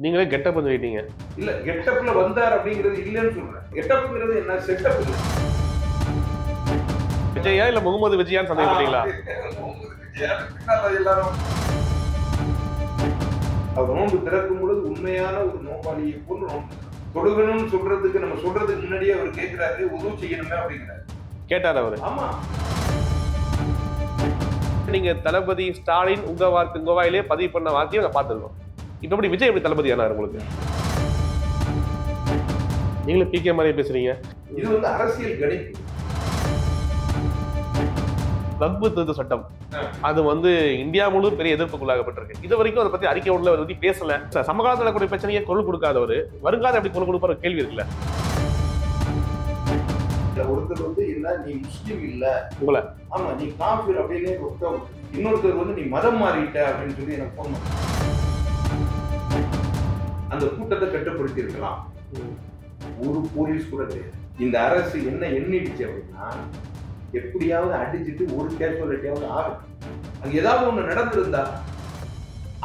நீங்களே கெட்டப் பண்ணிட்டீங்க. இல்ல கெட்டப்ல வந்தார் அப்படிங்கிறது இல்லைன்னு சொல்றேன். கெட்டப்ங்கிறது என்ன செட்டப் இல்ல. விஜயா இல்ல முகமது விஜயான்னு சந்தேகப்பட்டீங்களா? எல்லாரும் அவர் நோன்பு திறக்கும் பொழுது உண்மையான ஒரு நோம்பாளியை போன்று நோன்பு தொழுகணும்னு சொல்றதுக்கு நம்ம சொல்றதுக்கு முன்னாடியே அவர் கேட்கிறாரு உதவு செய்யணுமே அப்படிங்கிறாரு. கேட்டார் அவரு. ஆமா, நீங்க தளபதி ஸ்டாலின் உங்க வாயிலே பதிவு பண்ண வார்த்தையை நாங்க பார்த்துருக்கோம். இப்ப எப்படி விஜய் எப்படி தளபதி ஆனார் உங்களுக்கு? நீங்களும் பிகே மாதிரி பேசுறீங்க. இது வந்து அரசியல் கணிப்பு. வக்பு திருத்த சட்டம் அது வந்து இந்தியா முழு பெரிய எதிர்ப்புக்குள்ளாகப்பட்டிருக்கு. இது வரைக்கும் அதை பத்தி அறிக்கை உள்ள பத்தி பேசல. சமகாலத்தில் கூடிய பிரச்சனையை குரல் கொடுக்காதவர் வருங்காலம் எப்படி குரல் கொடுப்பாரு கேள்வி இருக்குல்ல. ஒருத்தர் வந்து என்ன நீ முஸ்லீம் இல்ல உங்களை ஆமா நீ காஃபிர் அப்படின்னு இன்னொருத்தர் வந்து நீ மதம் மாறிட்ட அப்படின்னு சொல்லி எனக்கு போன் அந்த கூட்டத்தை கட்டுப்படுத்தி இருக்கலாம். ஒரு போலீஸ் கூட கிடையாது. இந்த அரசு என்ன எண்ணிடுச்சு அப்படின்னா எப்படியாவது அடிச்சுட்டு ஒரு கேஷுவாலிட்டியாவது ஆகும். அங்க ஏதாவது ஒண்ணு நடந்திருந்தா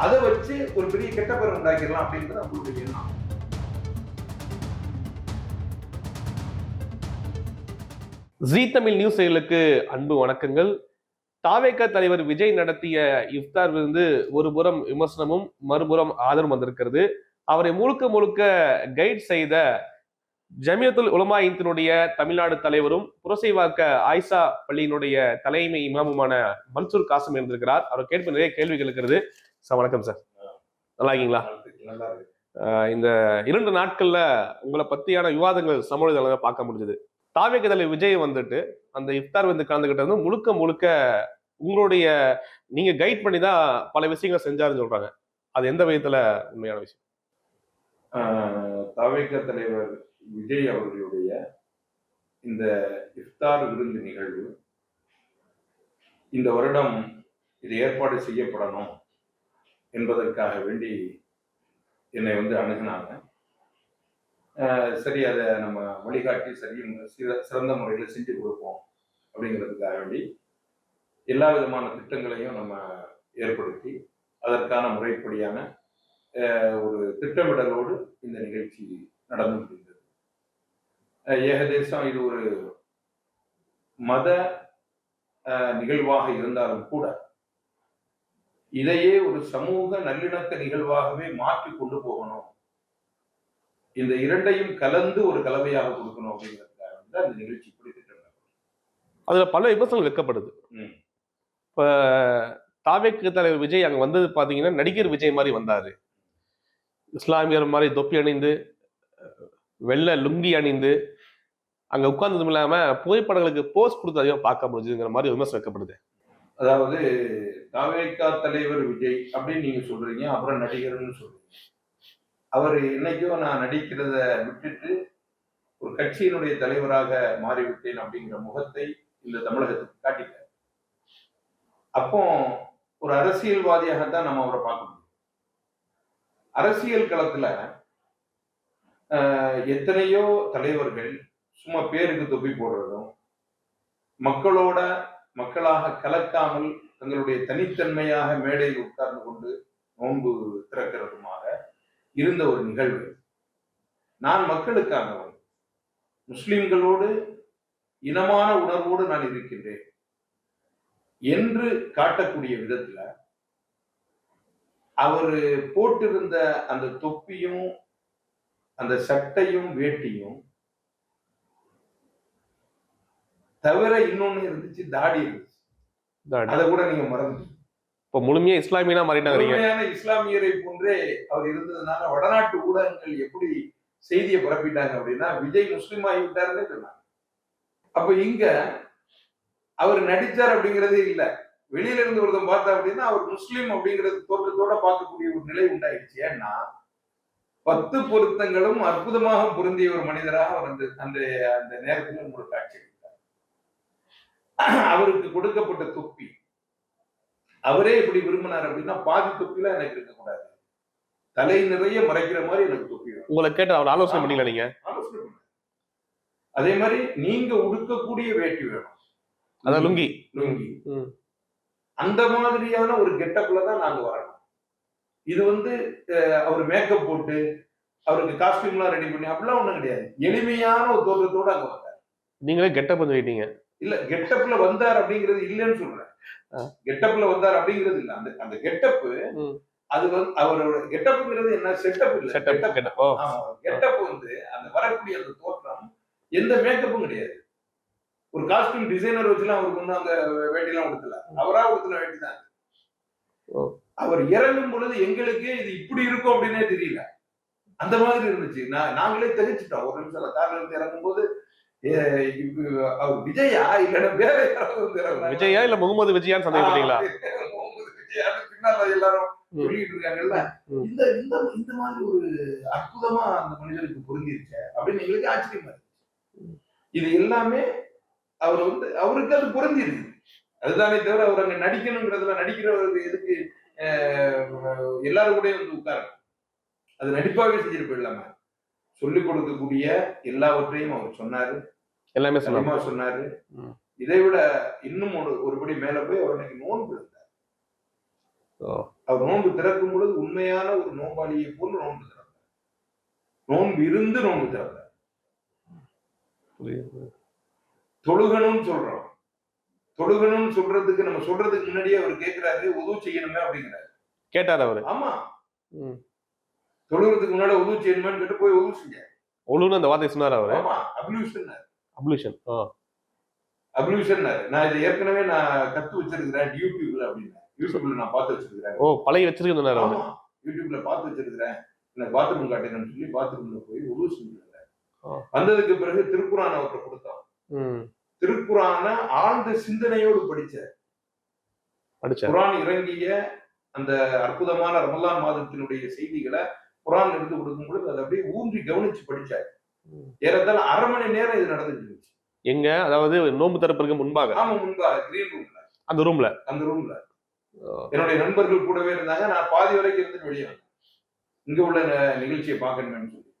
அதை வச்சு ஒரு பெரிய கெட்ட பேர் உண்டாக்கிடலாம் அப்படின்றது அவங்களுடைய எண்ணம். ஜீ தமிழ் நியூஸ் செயலுக்கு அன்பு வணக்கங்கள். தாவேக தலைவர் விஜய் நடத்திய இஃப்தார் விருந்து ஒரு புறம் விமர்சனமும் மறுபுறம் ஆதரவும் வந்திருக்கிறது. அவரை முழுக்க கைட் செய்த ஜமியத்துல் உலமா இன்த்தினுடைய தமிழ்நாடு தலைவரும் புரசைவாக்க ஆயிஷா பள்ளியினுடைய தலைமை இமாமுமான மன்சூர் காசிம் இருந்திருக்கிறார். அவர் கேட்ப நிறைய கேள்விகள் இருக்கிறது. சார் வணக்கம் சார், நல்லா இருக்கீங்களா? இந்த 2 நாட்கள்ல உங்களை பத்தியான விவாதங்கள் சமூக பார்க்க முடிஞ்சது. தாவேக தலைவர் விஜய் வந்துட்டு அந்த இஃப்தார் வந்து கலந்துகிட்ட வந்து முழுக்க உங்களுடைய நீங்க கைட் பண்ணி தான் பல விஷயங்கள் செஞ்சாருன்னு சொல்றாங்க. அது எந்த விதத்துல உண்மையான விஷயம்? தாவேக தலைவர் விஜய் அவர்களுடைய இந்த இஃப்தார் விருந்து நிகழ்வு இந்த வருடம் இது ஏற்பாடு செய்யப்படணும் என்பதற்காக வேண்டி என்னை வந்து அணுகினாங்க. சரி, அதை நம்ம வழிகாட்டி சிறந்த முறையில் செஞ்சு கொடுப்போம் அப்படிங்கிறதுக்காக வேண்டி எல்லா விதமான திட்டங்களையும் நம்ம ஏற்படுத்தி அதற்கான முறைப்படியான ஒரு திட்டமிடலோடு இந்த நிகழ்ச்சி நடந்து முடிந்தது. ஏகதேசம் இது ஒரு மத நிகழ்வாக இருந்தாலும் கூட இதையே ஒரு சமூக நல்லிணக்க நிகழ்வாகவே மாற்றி கொண்டு போகணும், இந்த இரண்டையும் கலந்து ஒரு கலவையாக கொடுக்கணும் அப்படிங்கிறதுக்காக வந்து அந்த நிகழ்ச்சி இப்படி திட்டம். அதுல பல விமர்சனங்கள் வைக்கப்படுது. இப்ப தாவேக தலைவர் விஜய் அங்க வந்தது பாத்தீங்கன்னா நடிகர் விஜய் மாதிரி வந்தாரு. இஸ்லாமியர் மாதிரி தொப்பி அணிந்து வெள்ளை லுங்கி அணிந்து அங்க உட்கார்ந்ததும் இல்லாம புகைப்படங்களுக்கு போஸ்ட் கொடுத்து அதிகம் பார்க்க முடியுதுங்கிற மாதிரி விமர்சனம் வைக்கப்படுது. அதாவது தாவேக தலைவர் விஜய் அப்படின்னு நீங்க சொல்றீங்க, அப்புறம் நடிகர்னு சொல்றீங்க. அவர் என்னைக்கோ நான் நடிக்கிறத விட்டுட்டு ஒரு கட்சியினுடைய தலைவராக மாறிவிட்டேன் அப்படிங்கிற முகத்தை இந்த தமிழகத்துக்கு காட்டிட்டார். அப்போ ஒரு அரசியல்வாதியாகத்தான் நம்ம அவரை பார்க்க முடியும். அரசியல் களத்துல எத்தனையோ தலைவர்கள் சும்மா பேருக்கு தொப்பி போடுறதும் மக்களாக கலக்காமல் தங்களுடைய தனித்தன்மையாக மேடையில் உட்கார்ந்து கொண்டு நோன்பு திறக்கிறதுமாக இருந்த ஒரு நிகழ்வு. நான் மக்களுக்கானவன், முஸ்லிம்களோடு இனமான உணர்வோடு நான் இருக்கின்றேன் என்று காட்டக்கூடிய விதத்துல அவர் போட்டிருந்த அந்த தொப்பியும் அந்த சட்டையும் வேட்டியும் தவிர இன்னொன்னு இருந்துச்சு, தாடி இருந்துச்சு. அதை கூட நீங்க மறந்து இப்ப முழுமையா இஸ்லாமியனா மாறிட்டாங்க. இஸ்லாமியரை போன்றே அவர் இருந்ததுனால வடநாட்டு ஊடகங்கள் எப்படி செய்தியை பரப்பிட்டாங்க அப்படின்னா விஜய் முஸ்லீம் ஆகிவிட்டாருன்னு சொன்னாங்க. அப்ப இங்க அவர் நடிச்சார் அப்படிங்கிறதே இல்ல, வெளியில இருந்து ஒருத்தன் பார்த்தா அப்படின்னா அவர் முஸ்லீம் அப்படிங்கிறது தோற்றத்தோட பார்க்கக்கூடிய ஒரு நிலை உண்டாயிடுச்சு. ஏன்னா 10 பொருத்தங்களும் அற்புதமாக பொருந்திய ஒரு மனிதராக அவர் அந்த அந்த நேரத்தில் உங்களுக்கு காட்சி அளித்தார். அவருக்கு கொடுக்கப்பட்ட தொப்பி அவரே எப்படி விரும்பினார் அப்படின்னா பாதி தொப்பில எனக்கு இருக்கக்கூடாது, தலை நிறைய மறைக்கிற மாதிரி எனக்கு தொப்பி. உங்களை கேட்ட அவர் ஆலோசனை பண்ணீங்களா? நீங்க ஆலோசனை பண்ண அதே மாதிரி நீங்க உடுக்கக்கூடிய வேட்டி வேணும், அதான் லுங்கி. அந்த மாதிரியான ஒரு கெட்டப்ல தான் நாங்க வரணும். இது வந்து அவர் மேக்கப் போட்டு அவருக்கு காஸ்டியூம்லாம் ரெடி பண்ணி அப்படிலாம் ஒண்ணும் கிடையாது. எளிமையான ஒரு தோற்றத்தோட அங்க வந்தார். நீங்களே கெட்டப் பண்ணிட்டீங்க. இல்ல கெட்டப்ல வந்தார் அப்படிங்கிறது இல்லைன்னு சொல்றேன். கெட்டப்ல வந்தார் அப்படிங்கிறது இல்ல. அந்த அந்த கெட்டப் அது வந்து அவரோட கெட்டப்ங்கிறது என்ன செட்டப் இல்ல. கெட்டப் வந்து அந்த வரக்கூடிய அந்த தோற்றம் எந்த மேக்கப்பும் கிடையாது. ஒரு காஸ்டியூம் டிசைனர் வச்சுலாம் அவருக்கு வந்து அந்த வேட்டிலாம் கொடுக்கல. அவரா கொடுத்த வேட்டி தான். அவர் இறங்கும் பொழுது எங்களுக்கே இது இப்படி இருக்கும் அப்படின்னே தெரியல. அந்த மாதிரி இருந்துச்சு. நாங்களே தெரிஞ்சுட்டோம். ஒரு நிமிஷம் கார்ல இருந்து இறங்கும் போது அவர் விஜயா இல்ல வேற யாராவது விஜயா இல்ல முகமது விஜயான்னு சந்தேகப்பட்டீங்களா? முகமது விஜயான்னு பின்னால எல்லாரும் சொல்லிட்டு இருக்காங்கல்ல. இந்த இந்த இந்த மாதிரி ஒரு அற்புதமா அந்த மனிதருக்கு பொருந்திருச்ச அப்படின்னு எங்களுக்கு ஆச்சரியமா இருந்துச்சு. இது எல்லாமே அவர் வந்து அவருக்கு அது பொருந்திருக்கு. அதுதானே தவிர அவர் அங்க நடிக்கணுங்கிறதுல நடிக்கிறவருக்கு எதுக்கு எல்லாரும் கூட வந்து உட்காரணும். அது நடிப்பாவே செஞ்சிட்டு போயிடலாம. சொல்லிக் கொடுக்கக்கூடிய எல்லாவற்றையும் அவர் சொன்னாரு. எல்லாமே சொன்னாரு. இதை விட இன்னும் ஒருபடி மேல போய் அவர் இன்னைக்கு நோன்பு இருந்தார். அவர் நோன்பு திறக்கும் பொழுது உண்மையான ஒரு நோம்பாளியை போன்று நோன்பு திறந்தார். நோன்பு இருந்து நோன்பு திறந்தார். தொழுகணும்னு சொல்றோம். தொழுகணும்னு சொல்றதுக்கு நம்ம சொல்றதுக்கு முன்னாடியே அவர் கேட்கிறாரு உதவு செய்யணுமே அப்படிங்கிறாரு. கேட்டார் அவரு. ஆமா. தொழுகிறதுக்கு முன்னாடி உதவு செய்யணுமான்னு கேட்டு போய் உதவு செஞ்சார். ஒழுங்கு அந்த வார்த்தை சொன்னார் அவரு. ஆமா. அப்ளூஷன். நான் இதை ஏற்கனவே நான் கத்து வச்சிருக்கிறேன் யூடியூப்ல அப்படின்னு. யூடியூப்ல நான் பார்த்து வச்சிருக்கிறேன். பழைய வச்சிருக்கேன். ஆமா. யூடியூப்ல பார்த்து வச்சிருக்கிறேன். எனக்கு பாத்ரூம் காட்டுங்கன்னு சொல்லி பாத்ரூம்ல போய் உதவு செஞ்சிருக்கிறேன். வந்ததுக்கு பிறகு திருக்குரான் அவர்கிட்ட கொடுத்தோம். திருக்குரான ஆழ்ந்த சிந்தனையோடு படிச்சார். குரான் இறங்கிய அந்த அற்புதமான ரமலான் மாதத்தினுடைய செய்திகளை குரான் எடுத்து கொடுக்கும் பொழுது அதை அப்படியே ஊன்றி கவனிச்சு படிச்சார். ஏறத்தாழ அரை மணி நேரம் இது நடந்துட்டு இருந்துச்சு. எங்க அதாவது நோன்பு திறப்பதற்கு முன்பாக? ஆமா, முன்பாக கிரீன் ரூம்ல. அந்த ரூம்ல என்னுடைய நண்பர்கள் கூடவே இருந்தாங்க. நான் பாதி வரைக்கும் இருந்து வெளியே வந்தேன். இங்க உள்ள நிகழ்ச்சியை பார்க்கணும்னு சொல்லி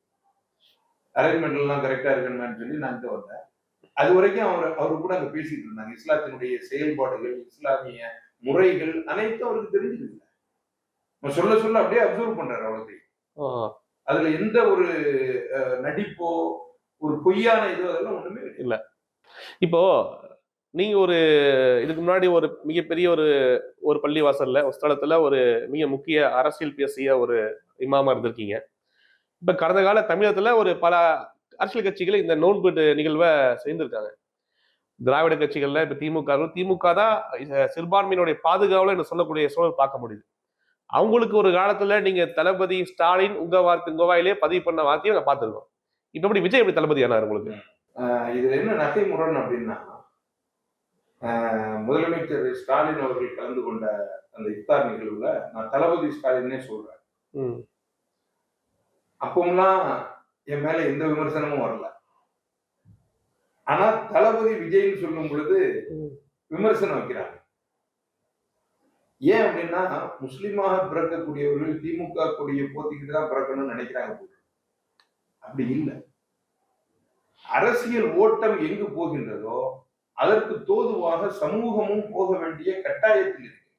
அரேஞ்ச்மெண்ட் எல்லாம் கரெக்டா இருக்கணும்னு சொல்லி நான் இங்க வந்தேன். அது வரைக்கும் அவரு கூட அங்க பேசிட்டு இருந்தாங்க. இஸ்லாத்தினுடைய செயல்பாடுகள், இஸ்லாமிய முறைகள் அனைத்தும் அவருக்கு தெரிஞ்சுக்கல. சொல்ல சொல்ல அப்படியே அப்சர்வ் பண்றாரு அவ்வளோத்தையும். அதுல எந்த ஒரு நடிப்போ ஒரு பொய்யான இதோ அதெல்லாம் ஒண்ணுமே இல்ல. இப்போ நீங்க ஒரு இதுக்கு முன்னாடி ஒரு மிகப்பெரிய ஒரு பள்ளிவாசல்ல ஒரு ஸ்தலத்துல ஒரு மிக முக்கிய அரசியல் பேசிய ஒரு இமாமா இருந்திருக்கீங்க. இப்ப கடந்த கால தமிழகத்துல ஒரு பல அரசியல் கட்சிகள் இந்த நோன்பு நிகழ்வை செய்திருக்காங்க. திராவிட கட்சிகள்ல இப்ப திமுக தான் சிறுபான்மையினுடைய பாதுகாவல என்று சொல்லக்கூடிய சூழல் பார்க்க முடியுது. அவங்களுக்கு ஒரு காலத்துல நீங்க தளபதி ஸ்டாலின் உங்க வாயிலே பதிவு பண்ண வார்த்தையை நான் பார்த்திருக்கோம். இப்ப எப்படி விஜய் எப்படி தளபதி ஆனார் உங்களுக்கு? இதுல என்ன நகைமுரண் அப்படின்னா, முதலமைச்சர் ஸ்டாலின் அவர்கள் கலந்து கொண்ட அந்த இஃப்தார் நிகழ்வுல நான் தளபதி ஸ்டாலின்னே சொல்றேன். அப்போம்லாம் என் மேல எந்த விமர்சனமும் வரல. ஆனா தளபதி விஜய்னு சொல்லும் பொழுது விமர்சனம் வைக்கிறாங்க. ஏன் அப்படின்னா, முஸ்லிமாக பிறக்கக்கூடியவர்கள் திமுக கொடியை போத்திக்கிட்டு தான் பிறக்கணும்னு நினைக்கிறாங்க. அப்படி இல்லை. அரசியல் ஓட்டம் எங்கு போகின்றதோ அதற்கு தோதுவாக சமூகமும் போக வேண்டிய கட்டாயத்தில் இருக்கு.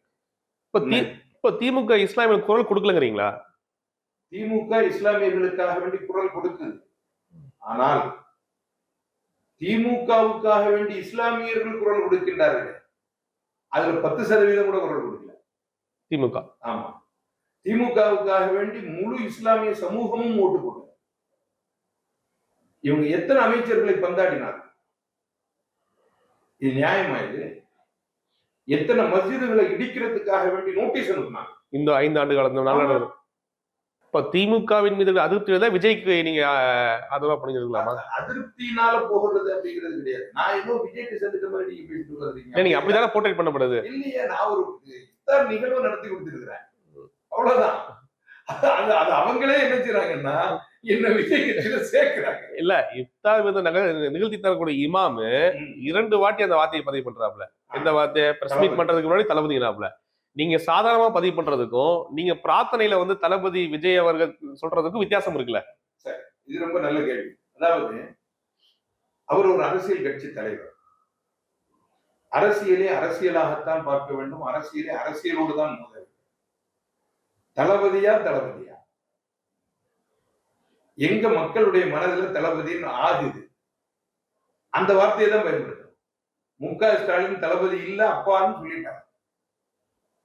இப்ப திமுக இஸ்லாமிய குரல் கொடுக்கலங்கிறீங்களா? திமுக இஸ்லாமியர்களுக்காக வேண்டி குரல் கொடுக்குது. ஆனால் திமுகவுக்காக வேண்டி இஸ்லாமியர்கள் குரல் கொடுக்கின்றார்கள். அதுல 10% கூட குரல் கொடுக்கல திமுக. ஆமா, திமுகவுக்காக வேண்டி முழு இஸ்லாமிய சமூகமும் ஓட்டு போட்டு இவங்க எத்தனை அமைச்சர்களை பந்தாடினார்கள்? இது நியாயமா? இது எத்தனை மஸ்ஜிதுகளை இடிக்கிறதுக்காக வேண்டி நோட்டீஸ் அனுப்பினாங்க இந்த 5 ஆண்டு காலத்துல. இப்ப திமுகவின் மீது அதிருப்தி விஜய்க்கு நீங்க ஆதரவா பண்ணிருக்கலாமா? அதிருப்தினால போகிறது அப்படிங்கிறது கிடையாது. நான் ஏதோ விஜய்க்கு சேர்ந்துட்ட மாதிரி நீங்க பேசிட்டு வருவீங்க. நீங்க அப்படிதானே போர்ட்ரேட் பண்ணப்படுது. இல்லையே, நான் ஒரு இஃப்தார் நிகழ்வு நடத்தி கொடுத்திருக்கிறேன், அவ்வளவுதான். அது அவங்களே என்ன செய்றாங்கன்னா என்ன விஜய் கட்சியில சேர்க்கிறாங்க. இல்ல, இஃப்தார் நிகழ்த்தி தரக்கூடிய இமாமு 2 வாட்டி அந்த வார்த்தையை பதிவு பண்றாப்ல. எந்த வார்த்தையை? பிரஸ் மீட் பண்றதுக்கு முன்னாடி தளபதினாப்ல. நீங்க சாதாரணமா பதிவு பண்றதுக்கும் நீங்க பிரார்த்தனையில தளபதி விஜய் அவர்கள் சொல்றதுக்கும் வித்தியாசம் இருக்குல்ல? சரி, இது ரொம்ப நல்ல கேள்வி. அதாவது அவர் ஒரு அரசியல் கட்சி தலைவர். அரசியலே அரசியலாகத்தான் பார்க்க வேண்டும். அரசியலே அரசியலோடு தான் மோத வேண்டும். தளபதியா தளபதியா எங்க மக்களுடைய மனதில் தளபதின்னு ஆகுது அந்த வார்த்தையை தான் பயன்படுத்தும். மு.க. ஸ்டாலின் தளபதி இல்ல அப்பான்னு சொல்லிட்டாங்க.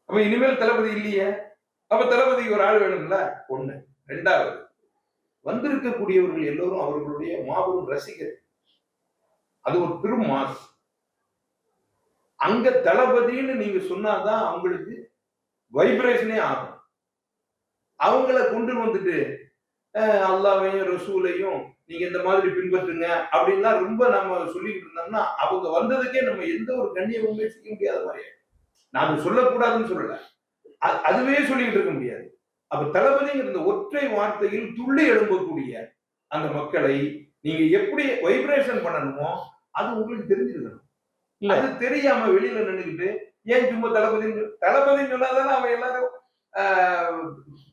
அப்ப இனிமேல் தளபதி இல்லையே, அப்ப தளபதிக்கு ஒரு ஆள் வேணும்ல. ஒண்ணு. ரெண்டாவது, வந்திருக்கக்கூடியவர்கள் எல்லோரும் அவர்களுடைய மாபெரும் ரசிகர். அது ஒரு பெரும் மாஸ். அங்க தளபதின்னு நீங்க சொன்னாதான் அவங்களுக்கு வைப்ரேஷனே ஆகும். அவங்கள கொண்டு வந்துட்டு அல்லாவையும் ரசூலையும் நீங்க இந்த மாதிரி பின்பற்றுங்க அப்படின்லாம் ரொம்ப நம்ம சொல்லிக்கிட்டு இருந்தோம்னா அவங்க வந்ததுக்கே நம்ம எந்த ஒரு கண்ணியமுமே செய்ய முடியாத மாதிரி. நான் அது சொல்லக்கூடாதுன்னு சொல்லல, அதுவே சொல்லிக்கிட்டு இருக்க முடியாது. அப்ப தளபதிங்கிற இந்த ஒற்றை வார்த்தையில் துள்ளி எழும்பக்கூடிய அந்த மக்களை நீங்க எப்படி வைப்ரேஷன் பண்ணணுமோ அது உங்களுக்கு தெரிஞ்சிருக்கணும். அது தெரியாம வெளியில நின்றுக்கிட்டு ஏன் சும்மா தளபதின்னு சொன்னாதானே அவன் எல்லாரும்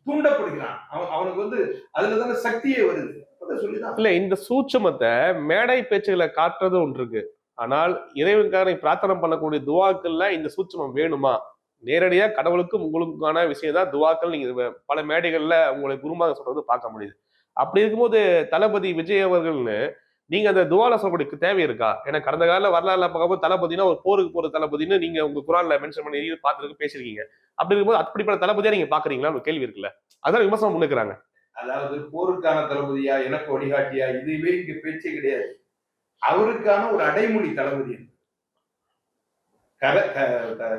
தூண்டப்படுகிறான். அவனுக்கு வந்து அதுலதானே சக்தியே வருது. சொல்லிதான் இல்ல, இந்த சூட்சமத்தை மேடை பேச்சுகளை காட்டுறது ஒன்று இருக்கு. ஆனால் இறைவனுக்காக பிரார்த்தனை பண்ணக்கூடிய துவாக்கள்ல இந்த சூட்சமம் வேணுமா? நேரடியா கடவுளுக்கும் உங்களுக்கான விஷயம் தான் துவாக்கள். நீங்க பல மேடைகள்ல உங்களை குருமாக சொல்றது பார்க்க முடியுது. அப்படி இருக்கும்போது தளபதி விஜய் அவர்கள்னு நீங்க அந்த துவால சொல்லக்கூடிய தேவை இருக்கா? ஏன்னா கடந்த கால வரலாறுல பார்க்கும்போது தளபதினா ஒரு போருக்கு போற தளபதினு நீங்க உங்க குரான்ல மென்ஷன் பண்ணி பார்த்துருக்கு பேசிருக்கீங்க. அப்படி இருக்கும்போது அப்படிப்பட்ட தளபதியா நீங்க பாக்குறீங்களா? ஒரு கேள்வி இருக்குல்ல, அதான் விமர்சனம் முன்னுக்குறாங்க. அதாவது போருக்கான தளபதியா, எனக்கு வழிகாட்டியா, இதுவே இங்க பேச்சே கிடையாது. அவருக்கான ஒரு அடைமொழி தளபதி.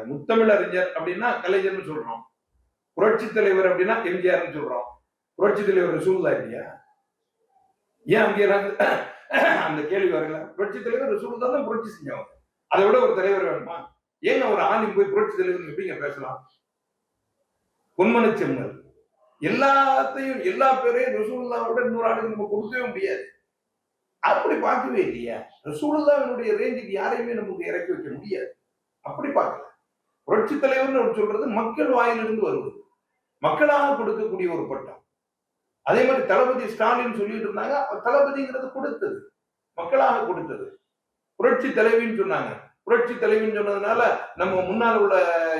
முத்தமிழறிஞர் அப்படின்னா கலைஞர்னு சொல்றோம், புரட்சி தலைவர் அப்படின்னா எம்ஜிஆர்னு சொல்றோம். புரட்சி தலைவர் ரசூலுல்லாஹ் இல்லையா? ஏன் அங்கே அந்த கேள்வி வரல? புரட்சி தலைவர் ரசூலுல்லாஹ் தான் புரட்சி செஞ்சவங்க. அதை விட ஒரு தலைவர் வேணுமா? ஏங்க ஒரு ஆணின் போய் புரட்சி தலைவர் எப்படிங்க பேசலாம்? பொன்மன செம்மல் எல்லாத்தையும் எல்லா பேரையும் ரசூலுல்லாஹ்வோட இன்னொரு ஆளுக்கு நம்ம கொடுக்கவே முடியாது. அப்படி பார்க்கவே இல்லையா? ரசூலுல்லாஹ்வினுடைய ரேஞ்சுக்கு யாரையுமே நமக்கு இறக்கி வைக்க முடியாது. அப்படி பார்க்கல. புரட்சி தலைவர்னு சொல்றது மக்கள் வாயிலிருந்து வருவது, மக்களாக கொடுக்கக்கூடிய ஒரு பட்டம். அதே மாதிரி தளபதி ஸ்டாலின் சொல்லிட்டு இருந்தாங்க, தளபதிங்கிறது கொடுத்தது, மக்களாக கொடுத்தது. புரட்சி தலைவின்னு சொன்னாங்க. புரட்சி தலைவின்னு சொன்னதுனால நம்ம முன்னால் உள்ள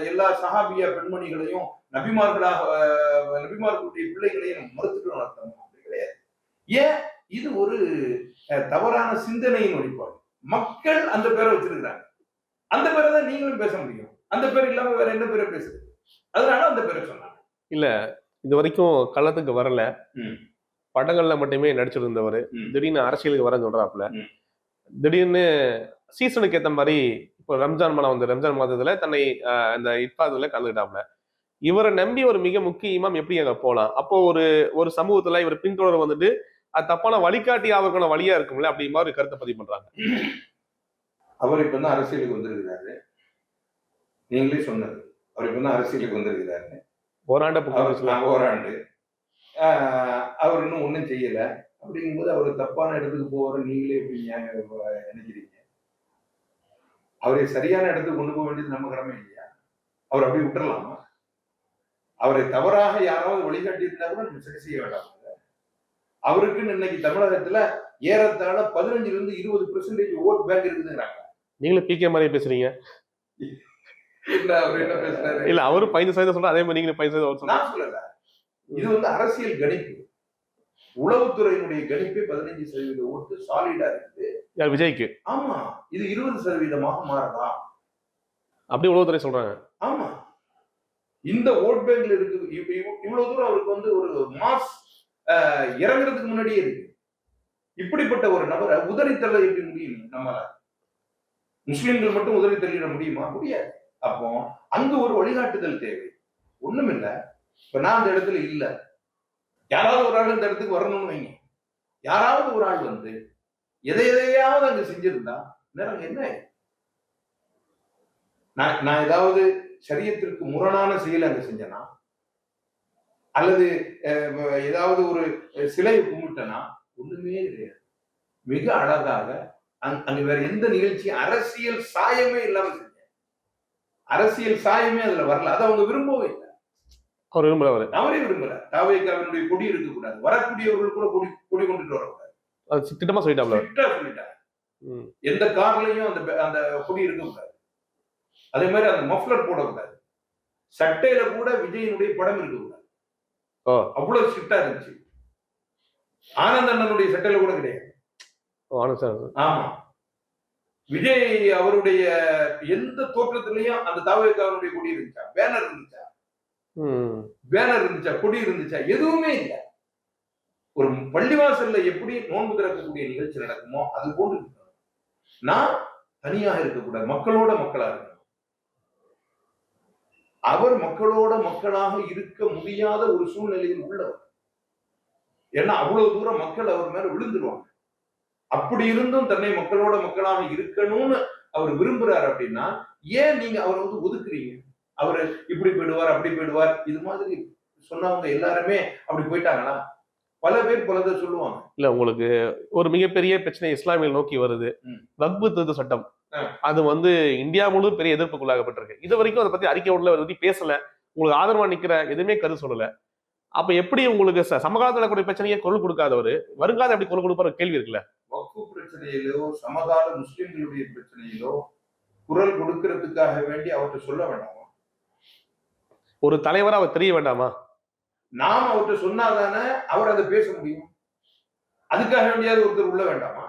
எல்லா சஹாபியா பெண்மணிகளையும் நபிமார்களுடைய பிள்ளைகளையும் நம்ம மறுத்துட்டு நடத்தணும் அப்படி கிடையாது. ஏன்? இது ஒரு தவறான சிந்தனையின் வெளிப்பாடு. மக்கள் அந்த பேரை வச்சிருக்கிறாங்க. அந்த பேரை தான் நீங்களும் பேச முடியும். அந்த பேர் இல்லாம வேற என்ன பேரை பேசுறது? அதனால அந்த பேரை சொன்னாங்க. இல்ல, இது வரைக்கும் களத்துக்கு வரல, படங்கள்ல மட்டுமே நடிச்சிருந்தவர் திடீர்னு அரசியலுக்கு வர சொல்றாப்புல. திடீர்னு சீசனுக்கு ஏத்த மாதிரி இப்போ ரம்ஜான் மாதம் வந்து ரம்ஜான் மாதத்துல தன்னை இந்த இஃப்தார்ல கலந்துக்கிட்டாப்புல. இவரை நம்பி ஒரு மிக முக்கிய இமாம் எப்படி அங்க போலாம்? அப்போ ஒரு சமூகத்துல இவர் பின்தொடர வந்துட்டு அது தப்பான வழிகாட்டி அவருக்கான வழியா இருக்கும்ல, அப்படி மாதிரி கருத்தை பதிவு பண்றாங்க. அவர் இப்ப தான் அரசியலுக்கு வந்திருக்கிறாரு. நீங்களே சொன்னது, அவர் இப்ப தான் அரசியலுக்கு வந்திருக்கிறாரு. ஓராண்டு அவர் இன்னும் ஒன்றும் செய்யல. அப்படிங்கும்போது அவர் தப்பான இடத்துக்கு போவாரு நீங்களே எப்படி நினைக்கிறீங்க? அவரை சரியான இடத்துக்கு கொண்டு போக வேண்டியது நம்ம கடமை இல்லையா? அவர் அப்படி விட்டுறலாமா? அவரை தவறாக யாராவது வழிகாட்டி இருந்தா கூட நம்ம சரி செய்ய வேண்டாம். அவருக்குன்னு இன்னைக்கு தமிழகத்துல ஏறத்தாழ 15-20% ஓட் பேங்க் இருக்குதுங்கிறாங்க. நீங்களும் பிகே மாதிரி பேசுறீங்க. அவர் என்ன பேசுறாரு? இல்ல, அவரு 15% சொல்ற, அதே மாதிரி நீங்களும் 15% நான் சொல்லல. இது வந்து அரசியல் கணிப்பு. உளவுத்துறையினுடைய கணிப்பே 15% ஓட்டு சாலிடா இருக்குது. யார்? விஜய்க்கு. ஆமா, இது 20% மாறலாம் அப்படி உளவுத்துறை சொல்றாங்க. ஆமா, இந்த ஓட் பேங்க்ல இருக்கு. இவ்வளவு தூரம் அவருக்கு வந்து ஒரு மாஸ் இறங்குறதுக்கு முன்னாடியே இருக்கு. இப்படிப்பட்ட ஒரு நபரை உதறி தள்ள எப்படி முடியும்? நம்மளால முஸ்லிம்கள் மட்டும் உதறி தள்ளிட முடியுமா? முடியாது. அப்போ அங்க ஒரு வழிகாட்டுதல் தேவை. ஒண்ணும் இல்ல, இப்ப நான் அந்த இடத்துல இல்ல, யாராவது ஒரு ஆள் இந்த இடத்துக்கு வரணும்னு வைங்க. யாராவது ஒரு ஆள் வந்து எதையாவது அங்க செஞ்சிருந்தா நேரம் என்ன? நான் ஏதாவது சரியத்திற்கு முரணான செயல் அங்க செஞ்சனா, அல்லது ஏதாவது ஒரு சிலையை கும்பிட்டனா? ஒண்ணுமே கிடையாது. மிக அழகாக அங்க வேற எந்த நிகழ்ச்சி அரசியல் சாயமே இல்லாம செஞ்சேன். அரசியல் சாயமே அதுல வரல. அதை அவங்க விரும்பவே இல்லை. அவர் விரும்பல, அவரே விரும்பல. தாவேக்காவினுடைய கொடி இருக்கக்கூடாது, வரக்கூடியவர்கள் கூட கொடி கொண்டுட்டு வரக்கூடாது. அது திட்டமா சொல்லிட்டாங்க. எந்த கார்லயும் அந்த கொடி இருக்கக்கூடாது. அதே மாதிரி அந்த மஃப்ளர் போடக்கூடாது. சட்டையில கூட விஜயனுடைய படம் இருக்கக்கூடாது. ஓ. அவ்வளவு ஸ்ட்ரிக்டா இருந்துச்சு. ஆனந்த் அண்ணனுடைய சட்டையில கூட கிடையாது. ஆமா. விஜய் அவருடைய எந்த தோற்றத்திலையும் அந்த தாவேக்காவுடைய கொடி இருந்துச்சா, பேனர் இருந்துச்சா, பேனர் இருந்துச்சா, கொடி இருந்துச்சா, எதுவுமே இல்லை. ஒரு பள்ளிவாசல்ல எப்படி நோன்பு திறக்கக்கூடிய நிகழ்ச்சி நடக்குமோ அது போன்று நான் தனியாக இருக்கக்கூடாது, மக்களோட மக்களா இருக்கணும். அவர் மக்களோட மக்களாக இருக்க முடியாத ஒரு சூழ்நிலையில் உள்ளவர். ஏன்னா அவ்வளவு தூரம் மக்கள் அவர் மேல விழுந்துருவாங்க. அப்படி இருந்தும் தன்னை மக்களோட மக்களாக இருக்கணும்னு அவர் விரும்புறாரு அப்படின்னா ஏன் நீங்க அவரை வந்து ஒதுக்குறீங்க? அவரு இப்படி போயிடுவார், அப்படி போயிடுவார், இது மாதிரி சொன்னவங்க எல்லாருமே அப்படி போயிட்டாங்களா? பல பேர் பலதை சொல்லுவாங்க. இல்ல, உங்களுக்கு ஒரு மிகப்பெரிய பிரச்சனை இஸ்லாமிய நோக்கி வருது. வக்பு திருத்த சட்டம் அது வந்து இந்தியா முழு பெரிய எதிர்ப்புக்குள்ளாகப்பட்டிருக்கு. இது வரைக்கும் அதை பத்தி அறிக்கை உள்ள பத்தி பேசல, உங்களுக்கு ஆதரவா நிக்கிற எதுவுமே கருத்து சொல்லல. அப்ப எப்படி உங்களுக்கு சமகாலத்துல கூடிய பிரச்சனையை குரல் கொடுக்காதவர் வருங்காலம் எப்படி குரல் கொடுப்பாரு கேள்வி இருக்குல்ல. வக்பு பிரச்சனையிலோ சமகால முஸ்லிம்களுடைய பிரச்சனையிலோ குரல் கொடுக்கிறதுக்காக வேண்டி அவர்கிட்ட சொல்ல வேண்டாமா? ஒரு தலைவரா அவர் தெரிய வேண்டாமா? நாம் அவர்கிட்ட சொன்னாதானே அவர் அதை பேச முடியும். அதுக்காக வேண்டியாவது ஒருத்தர் உள்ள வேண்டாமா?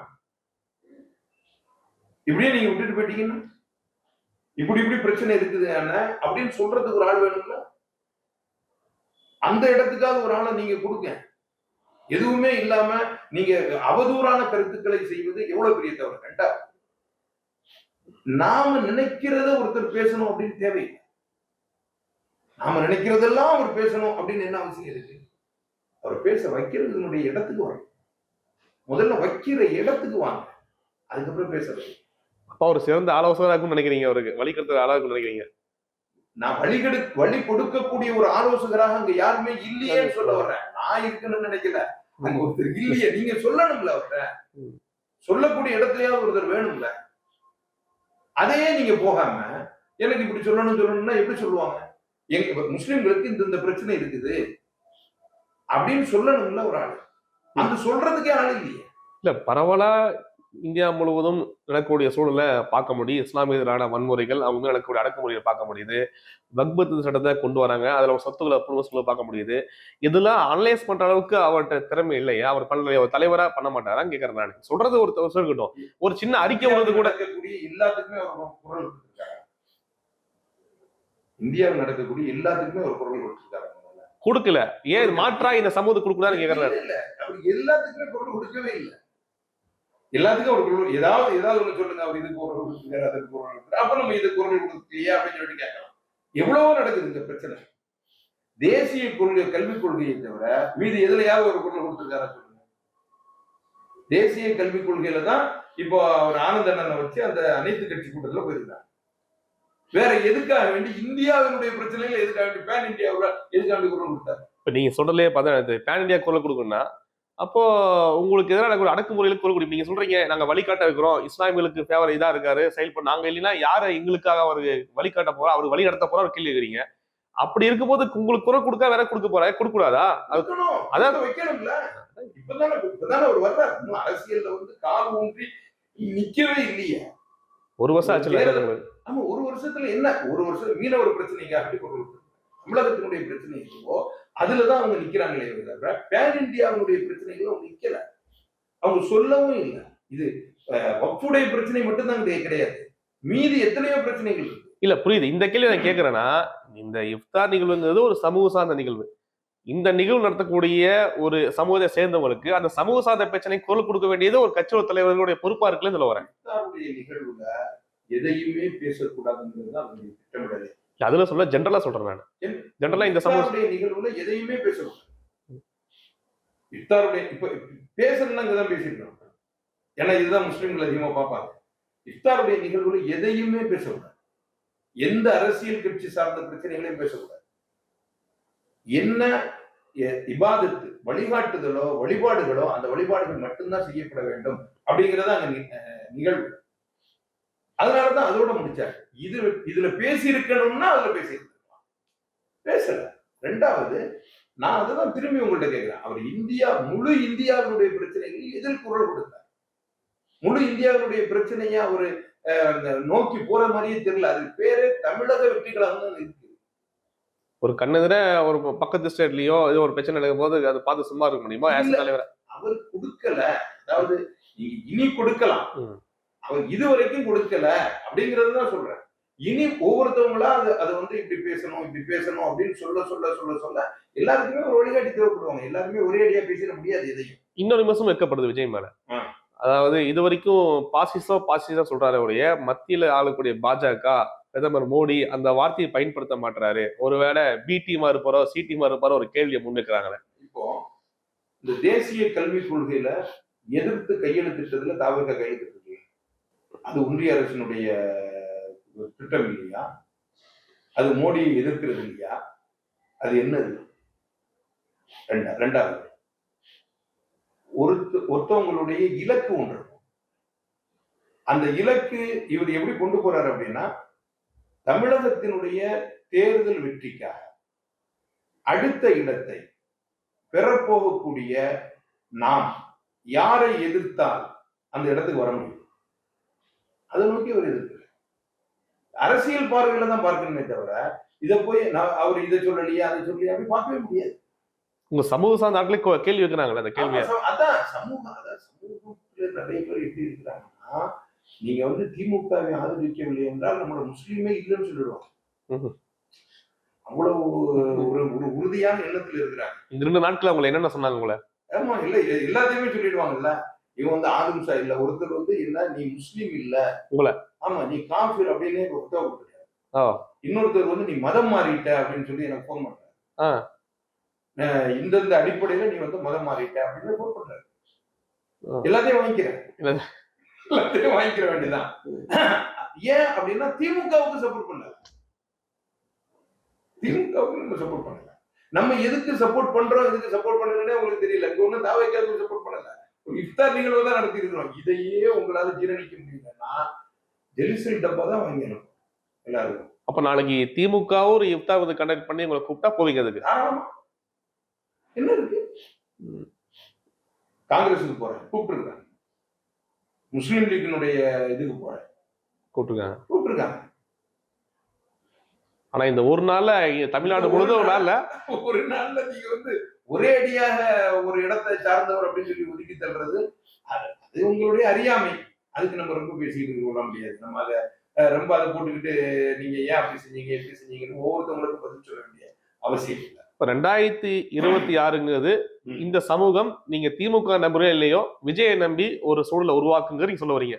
இப்படியே நீங்க விட்டுட்டு போயிட்டீங்கன்னா இப்படி இப்படி பிரச்சனை இருக்குது அப்படின்னு சொல்றதுக்கு ஒரு ஆள் வேணும்ல. அந்த இடத்துக்காக ஒரு ஆளை நீங்க கொடுங்க. எதுவுமே இல்லாம நீங்க அவதூறான கருத்துக்களை செய்வது எவ்வளவு பெரிய தவறு. ரெண்டாவது, நாம நினைக்கிறத ஒருத்தர் பேசணும் அப்படின்னு தேவையில்லை. நாம நினைக்கிறதெல்லாம் அவர் பேசணும் அப்படின்னு என்ன அவசியம் இருக்கு? அவர் பேச வைக்கிறதுனுடைய இடத்துக்கு வரும். முதல்ல வைக்கிற இடத்துக்கு வாங்க, அதுக்கப்புறம் பேசுறது. அப்ப ஒரு சிறந்த ஆலோசகராக நினைக்கிறீங்க, அவருக்கு வழிகெடுத்த ஆளாக நினைக்கிறீங்க? நான் வழி கொடுக்கக்கூடிய ஒரு ஆலோசகராக அங்க யாருமே இல்லையேன்னு சொல்ல வர்றேன். நான் இருக்கணும்னு நினைக்கல, அங்க ஒருத்தர் இல்லையே. நீங்க சொல்லணும்ல, அவர்கிட்ட சொல்லக்கூடிய இடத்துலயாவது ஒருத்தர் வேணும்ல. அதையே நீங்க போகாம எனக்கு இப்படி சொல்லணும்னா எப்படி சொல்லுவாங்க? எங்க முஸ்லிம்களுக்கு இந்த பிரச்சனை இருக்குது அப்படின்னு சொல்லணும்ல ஒரு ஆளு. அந்த சொல்றதுக்கே ஆள் இல்லையே. இல்ல, பரவலா இந்தியா முழுவதும் நடக்கக்கூடிய சூழலை பார்க்க முடியும். இஸ்லாமிய எதிரான வன்முறைகள், அவங்க நடக்கக்கூடிய அடக்குமுறையை பார்க்க முடியுது. வக்பு திருத்த சட்டத்தை கொண்டு வராங்க, அதுல சொத்துக்களை அப்ரூவல் பார்க்க முடியுது. இதெல்லாம் அனலைஸ் பண்ற அளவுக்கு அவர்கிட்ட திறமை இல்லையா? அவர் பண்ணல, ஒரு தலைவரா பண்ண மாட்டாரான்னு கேட்கறேன் நான். சொல்றது ஒரு இருக்கட்டும், ஒரு சின்ன அறிக்கை உள்ளது கூட எல்லாத்துக்குமே ஒரு குரல் கொடுத்திருக்காங்க. இந்தியாவில் நடக்கக்கூடிய எல்லாத்துக்குமே ஒரு குரல் கொடுத்திருக்காங்க. கொடுக்கல, ஏன் மாற்றா இந்த சமூகத்துக்கு கொடுக்கலான்னு கேட்கறாரு. எல்லாத்துக்குமே குரல் கொடுக்கவே இல்லை. எல்லாத்துக்கும் ஒரு குரல், ஏதாவது ஒண்ணு சொல்லுங்க, அவர் இதுக்கு குரல் கொடுத்துருக்காரு, அதுக்கு குரல் கொடுத்துரு, அப்ப நம்ம இது குரல் கொடுக்கலையா அப்படின்னு சொல்லிட்டு கேட்கலாம். எவ்வளவோ நடக்குது இந்த பிரச்சனை. தேசிய கல்விக் கொள்கையை தவிர மீது எதுலையாவது ஒரு குரல் கொடுத்திருக்காரா சொல்லுங்க? தேசிய கல்விக் கொள்கையில தான் இப்போ அவர் ஆனந்த் அண்ணனை வச்சு அந்த அனைத்து கட்சி கூட்டத்துல போயிருக்காங்க. வேற எதுக்காக வேண்டி இந்தியாவினுடைய பிரச்சனைகள் எதுக்காக வேண்டி பேன் இந்தியாவுல எதுக்காக வேண்டி குரல் கொடுத்தாரு? இப்ப நீங்க சொல்றதுலயே பார்த்தா பேன் இந்தியா குரல் கொடுக்கணும்னா அப்போ உங்களுக்கு எதிரான அடக்குமுறையில் குரல் கொடுப்பீங்க. நீங்க சொல்றீங்க நாங்க வழிகாட்ட இருக்கிறோம், இஸ்லாமியர்களுக்கு ஃபேவர் இதா இருக்காரு, செயல்பட நாங்க இல்லைன்னா யாரை எங்களுக்காக அவர் வழிகாட்ட போறோம், அவர் வழி நடத்த போறோம் கேள்வி கேட்கறீங்க. அப்படி இருக்கும்போது உங்களுக்கு குரல் கொடுக்க வேற கொடுக்க போறா, கொடுக்க கூடாதா? அதான் வைக்கணும்ல. இப்பதானே ஒரு வர்றாரு. இன்னும் அரசியல்ல வந்து கால் ஊன்றி நிக்கவே இல்லையே. ஒரு வருஷம் ஆச்சு. ஆமா, ஒரு வருஷத்துல என்ன, ஒரு வருஷம் மீனவர் பிரச்சனைக்காக தமிழகத்தினுடைய பிரச்சனை இருக்கோ அதுலதான் அவங்க நிக்கிறாங்களே தவிர பேன் இந்தியாவுடைய பிரச்சனைகள் அவங்க நிக்கல, அவங்க சொல்லவும் இல்லை. இது வக்ஃபுடைய பிரச்சனை மட்டும்தான் கிடையாது, மீதி எத்தனையோ பிரச்சனைகள் இருக்கு. இல்ல, புரியுது. இந்த கேள்வி நான் கேட்கிறேன்னா, இந்த இஃப்தார் நிகழ்வுங்கிறது ஒரு சமூக சார்ந்த நிகழ்வு. இந்த நிகழ்வு நடத்தக்கூடிய ஒரு சமூகத்தை சேர்ந்தவங்களுக்கு அந்த சமூக சார்ந்த பிரச்சனை குரல் கொடுக்க வேண்டியது ஒரு கட்சியோட தலைவர்களுடைய பொறுப்பா இருக்குன்னு சொல்ல வரேன். இஃப்தாருடைய நிகழ்வுல எதையுமே பேசக்கூடாதுங்கிறது அவருடைய திட்டமிடலை. அதுல சொல்ல ஜென்ரலா சொல்றேன் நான். ஜென்ரலா இந்த சமூக நிகழ்வுல எதையுமே பேசக்கூடாது. இஃப்தாருடைய இப்ப பேசணும்னா இங்கதான் பேசிருக்கோம். ஏன்னா இதுதான் முஸ்லிம்கள் அதிகமா பார்ப்பாங்க. இஃப்தாருடைய நிகழ்வுல எதையுமே பேசக்கூடாது. எந்த அரசியல் கட்சி சார்ந்த பிரச்சனைகளையும் பேசக்கூடாது. என்ன இபாதத்து வழிகாட்டுதலோ வழிபாடுகளோ அந்த வழிபாடுகள் மட்டும்தான் செய்யப்பட வேண்டும் அப்படிங்கறத அங்க நிகழ்வு. அதனாலதான் அதோட முடிச்சாரு. இதுல பேசி இருக்கணும்னா அதுல பேசியிருக்கலாம், பேசல. ரெண்டாவது, நான் அதான் திரும்பி உங்கள்கிட்ட கேட்கிறேன், அவர் முழு இந்தியாவினுடைய பிரச்சனைகள் எதில் குரல் கொடுத்தார்? முழு இந்தியாவினுடைய பிரச்சனையை அவரு நோக்கி போற மாதிரியே தெரியல. அது பேரே தமிழக வெற்றி கழகம் தான் இருக்கு. ஒரு கண்ணெதிர ஒரு பக்கத்து ஸ்டேட்லயோ ஏதோ ஒரு பிரச்சனை நடக்கும் போது அதை பார்த்து சும்மா இருக்க முடியுமா இல்ல. தலைவர்? அவர் கொடுக்கல, அதாவது இனி கொடுக்கலாம், அவர் இதுவரைக்கும் கொடுக்கல அப்படிங்கறது தான் சொல்றேன். இனி ஒவ்வொருத்தவங்களா அது வந்து இப்படி பேசணும் அப்படின்னு சொல்ல சொல்ல சொல்ல சொல்ல எல்லாருக்குமே ஒரு வழிகாட்டி தேவைப்படுவாங்க. எல்லாருமே ஒரே அடியா பேசிட முடியாது எதையும். இன்னொரு விமர்சனம் வைக்கப்படுது விஜய் மேல. அதாவது இது வரைக்கும் பாசிசம் சொல்றாரு ஒழிய மத்தியில ஆளக்கூடிய பாஜக பிரதமர் மோடி அந்த வார்த்தையை பயன்படுத்த மாட்டாரு. ஒருவேளை பி டீமா இருப்பாரோ சி டீமா இருப்பாரோ ஒரு கேள்வியை முன்வைக்கிறாங்களே. இப்போ இந்த தேசிய கல்விக் கொள்கையில எதிர்த்து கையெழுத்திட்டதுல தாவக கையெழுத்திட்டு அது ஒன்றிய அரசினுடைய திட்டம் இல்லையா? அது மோடியை எதிர்க்கிறது இல்லையா? அது என்னது? ரெண்டாவது, ஒருத்தவங்களுடைய இலக்கு ஒன்று இருக்கும். அந்த இலக்கு இவர் எப்படி கொண்டு போறாரு அப்படின்னா, தமிழகத்தினுடைய தேர்தல் வெற்றிக்காக அடுத்த இடத்தை பெறப்போகக்கூடிய நாம் யாரை எதிர்த்தால் அந்த இடத்துக்கு வர முடியும், அதை நோக்கி அவர் எதிர்க்கிறார். அரசியல் பார்வையில தான் பார்க்கணுமே தவிர இதை போய் அவர் இதை சொல்லலையா அதை சொல்லலையா அப்படி பார்க்கவே முடியாது. உங்க சமூக சார்ந்த ஆட்களே கேள்வி வைக்கிறாங்களே அந்த கேள்வி. அதான் சமூகத்துல நிறைய பேர் எப்படி இருக்கிறாங்கன்னா, நீங்க வந்து திமுகவை ஆதரிக்கவில்லை என்றால் நம்மளோட முஸ்லீமே இல்லைன்னு சொல்லிடுவாங்க. அவ்வளவு ஒரு உறுதியான எண்ணத்துல இருக்கிறாங்க. இந்த 2 நாட்கள் அவங்க என்னென்ன சொன்னாங்க உங்களை? ஆமா, இல்ல எல்லாத்தையுமே சொல்லிடுவாங்கல்ல. இவன் வந்து ஆதும்சா இல்ல, ஒருத்தர் வந்து என்ன நீ முஸ்லீம் இல்ல, உங்களை ஆமா நீ காஃபிர் அப்படின்னு உத்தரவு கொடுத்துட்டாரு. இன்னொருத்தர் வந்து நீ மதம் மாறிட்ட அப்படின்னு சொல்லி எனக்கு போன் பண்றாரு. இந்த அடிப்படையில நீ வந்து மதம் மாறிட்ட அப்படின்னு போன் பண்றாரு. எல்லாத்தையும் வாங்கிக்கிற வேண்டியதான். ஏன் அப்படின்னா திமுகவுக்கு சப்போர்ட் பண்ணல, திமுகவுக்கு நம்ம சப்போர்ட் பண்ணல. நம்ம எதுக்கு சப்போர்ட் பண்றோம் எதுக்கு சப்போர்ட் பண்ணலன்னே உங்களுக்கு தெரியல. இங்க ஒண்ணு தாவைக்காவுக்கு சப்போர்ட் பண்ணல, இஃப்தார் நிகழ்வு தான் நடத்தி இருக்கிறோம். இதையே உங்களால ஜீரணிக்க முடியலன்னா ஜெலிசல் டப்பா தான் வாங்கணும் எல்லாருக்கும். அப்ப நாளைக்கு திமுக ஒரு இஃப்தார் வந்து கண்டக்ட் பண்ணி உங்களை கூப்பிட்டா போவீங்க? அதுக்கு என்ன இருக்கு? காங்கிரஸுக்கு போறேன் கூப்பிட்டுருக்காங்க, முஸ்லீம் லீக்கினுடைய இதுக்கு போறேன் கூப்பிட்டுருக்காங்க. ஆனா இந்த ஒரு நாள்ல தமிழ்நாடு முழுதும் ஒரு நாள்ல நீங்க வந்து ஒரே அடியாக ஒரு இடத்தை சார்ந்தவர் அப்படின்னு சொல்லி ஒதுக்கி தள்ளுறது அது உங்களுடைய அறியாமை. அதுக்கு நம்ம ரொம்ப பேசிக்கிட்டு கொள்ள முடியாது. நம்ம அதை ரொம்ப அதை போட்டுக்கிட்டு நீங்க ஏன் அப்படி செஞ்சீங்க எப்படி செஞ்சீங்கன்னு ஒவ்வொருத்தவங்களுக்கும் பதில் சொல்ல வேண்டிய அவசியம் இல்லை. இப்ப 2026ங்கிறது இந்த சமூகம் நீங்க திமுக நம்புறே இல்லையோ விஜயை நம்பி ஒரு சூழலை உருவாக்குங்க நீங்க சொல்ல வரீங்க.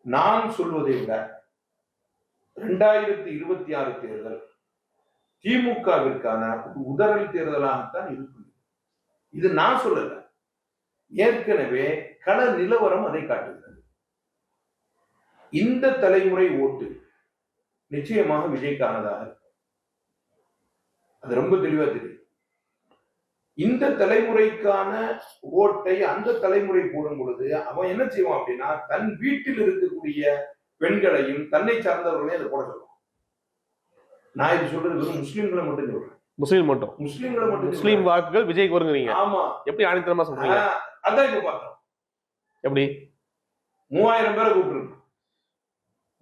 நான் சொல்வதை விட 2026 தேர்தல் திமுகவிற்கான உதறல் தேர்தலாகத்தான் இருக்கும். இது நான் சொல்லல, ஏற்கனவே கள நிலவரம் அதை காட்டுகிறது. இந்த தலைமுறை ஓட்டு நிச்சயமாக விஜய்க்கானதாக இருக்கும். அது ரொம்ப தெளிவா தெரியும். இந்த தலைமுறைக்கான ஓட்டை அந்த தலைமுறை போடும் பொழுது அவன் என்ன செய்வான் அப்படின்னா, தன் வீட்டில் இருக்கக்கூடிய பெண்களையும் தன்னை சார்ந்தவர்களையும் அதை போட சொல்லுவான். நான் இது சொல்றது வெறும் முஸ்லீம்களை மட்டும் சொல்றேன். முஸ்லீம்களை மட்டும் முஸ்லீம் வாக்குகள் விஜய்க்கு வருங்கிறீங்க. ஆமா, எப்படி ஆணித்தரமா சொல்றீங்க? அதான் இப்ப பார்த்தோம். எப்படி 3000 பேரை கூப்பிட்டு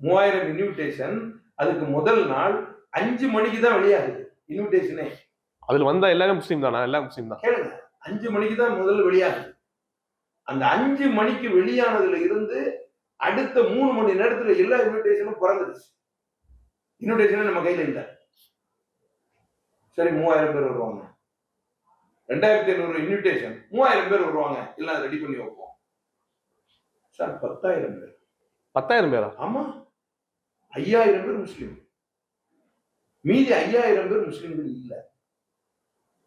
3000 இன்விடேஷன். அதுக்கு முதல் நாள் 5 மணிக்கு தான் வெளியாகுது இன்விடேஷனே. அதுல வந்தா எல்லாரும் முஸ்லீம் தானா? எல்லாம் முஸ்லீம் தான். கேளுங்க, 5 மணிக்கு தான் முதல்ல வெளியாகுது. அந்த 5 மணிக்கு வெளியானதுல இருந்து அடுத்த 3 மணி நேரத்துல எல்லா இன்விடேஷனும் பிறந்துருச்சு. இன்விடேஷன் நம்ம கையில இல்ல. சரி, 3000 பேர் வருவாங்க, 2500 இன்விடேஷன், 3000 பேர் வருவாங்க, எல்லாம் ரெடி பண்ணி வைப்போம் சார். 10,000 பேர். 10,000 பேரா? ஆமா, 5000 பேர் முஸ்லீம், மீதி 5000 பேர் முஸ்லீம்கள் இல்ல.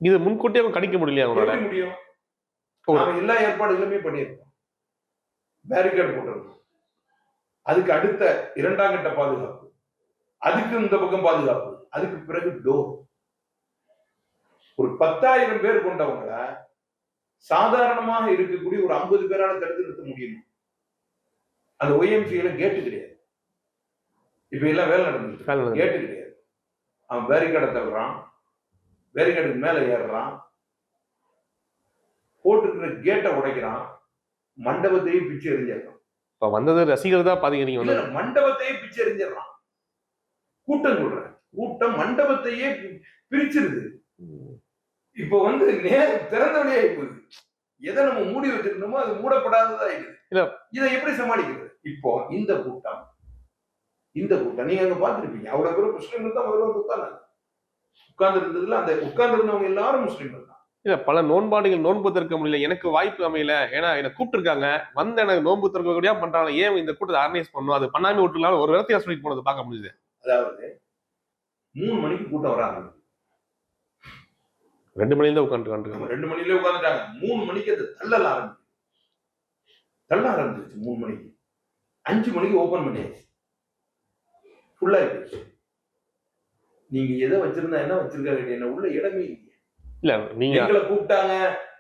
இது முன்கூட்டியே கணிக்க முடியலையா? அவங்களால முடியும். நாம எல்லா ஏற்பாடுகளுமே பண்ணியிருக்கோம். பேரிகேட் போட்டிருக்கோம். அதுக்கு அடுத்த 2ஆம் கட்ட பாதுகாப்பு, அதுக்கு இந்த பக்கம் பாதுகாப்பு, அதுக்கு பிறகு டோர். ஒரு 10,000 பேர் கொண்டவங்கள சாதாரணமாக இருக்கக்கூடிய ஒரு 50 பேரால தடுத்து நிறுத்த முடியும். அந்த OMC கேட்டு கிடையாது. இப்ப எல்லாம் வேலை நடந்துச்சு, கேட்டு கிடையாது. அவன் பேரிகேடை தள்ளுறான், பேரிகேடுக்கு மேல ஏறுறான், போட்டுக்கிற கேட்டை உடைக்கிறான், மண்டபத்தையும் பிச்சு எரிஞ்சிடறான். இப்ப வந்தது ரசிகர் தான் பாத்தீங்க. மண்டபத்தையும் பிச்சு எரிஞ்சிடறான், கூட்டம் சொல்றேன். கூட்டம் மண்டபத்தையே பிரிச்சிருது. ம். இப்போ வந்து திறந்த வழியா போகுது. எதை நம்ம மூடி வச்சிருந்தோமோ அது மூடப்படாததா இருக்குது. இல்ல. இதை எப்படி சமாளிக்கிறது? இப்போ இந்த கூட்டம் நீங்க அங்க பார்த்திருப்பீங்க. அவ்வளவு பேரும் முஸ்லிம்கள் தான் முதல்ல வந்து உட்கார்ந்து இருந்ததுல அந்த உட்கார்ந்து இருந்தவங்க எல்லாரும் முஸ்லிம்கள் தான். இல்ல, பல நோன்பாளிகள் நோன்பு திறக்க முடியல, எனக்கு வாய்ப்பு அமையல, ஏன்னா என்ன கூப்பிட்டுருக்காங்க, வந்து எனக்கு நோன்பு திறக்க கூடியா பண்றாங்க, ஏன் இந்த கூட்டத்தை ஆர்கனைஸ் பண்ணணும், அது பண்ணாம விட்டுலாம் ஒரு இடத்தையா சொல்லிட்டு போனது பார்க்க முடியுது. அதாவது 3 மணிக்கு கூட்டம் வர ஆரம்பிச்சு. 2 மணில தான் உட்காந்துருக்காங்க. 2 மணில உட்காந்துட்டாங்க. 3 மணிக்கு அது தள்ள ஆரம்பிச்சிருச்சு. 3 மணிக்கு 5 மணிக்கு ஓபன் பண்ணியாச்சு. ஃபுல்லா ஆயிடுச்சு. நீங்க எதை வச்சிருந்தா என்ன வச்சிருக்காங்க, என்ன உள்ள இடமே இல்லை. இல்ல, நீங்க எங்களை கூப்பிட்டாங்க,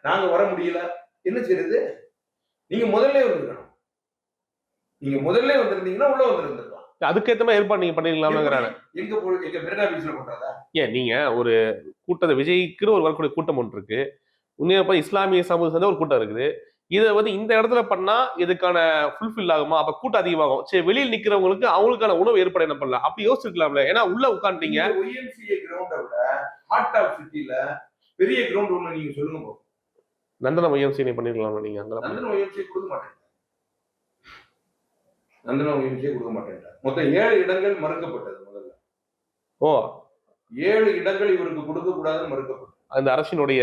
நாங்க வர முடியல, என்ன செய்யறது? நீங்க முதல்ல வந்திருக்கணும். நீங்க முதல்ல வந்திருந்தீங்கன்னா உள்ள வந்திருந்திருக்கலாம். அதுக்கேற்ற மாதிரி ஏற்பாடு நீங்க பண்ணிருக்கலாம்ங்கிறாங்க. எங்க மெரினா பீச்ல பண்றதா? ஏன் நீங்க ஒரு கூட்டத்தை விஜய்க்கு ஒரு வரக்கூடிய கூட்டம் ஒன்று இருக்கு, உண்மையா இஸ்லாமிய சமூகம் சேர்ந்த ஒரு கூட்டம் இருக்குது, இதை வந்து இந்த இடத்துல பண்ணா இதுக்கான ஃபுல்ஃபில் ஆகுமா, அப்ப கூட்டம் அதிகமாகும், சரி வெளியில் நிக்கிறவங்களுக்கு அவங்களுக்கான உணவு ஏற்பாடு என்ன பண்ணலாம், அப்படி யோசிச்சிருக்கலாம்ல. ஏன்னா உள்ள உட்காந்துட்டீங்க. YMCA கிரவுண்டை விட ஹார்ட் ஆஃப் சிட்டில பெரிய கிரவுண்ட் ஒண்ணு நீங்க சொல்லுங்க. நந்தனம் YMCA பண்ணிருக்கலாம். நீங்க அங்க நந்தனம் YMCA கொடுக்க மாட்டேன். நந்தனம் YMCA கொடுக்க மாட்டேன். மொத்தம் 7 இடங்கள் மறுக்கப்பட்டது. முதல்ல 7 இடங்கள் இவருக்கு கொடுக்க கூடாதுன்னு மறுக்கப்பட்டது. அந்த அரசினுடைய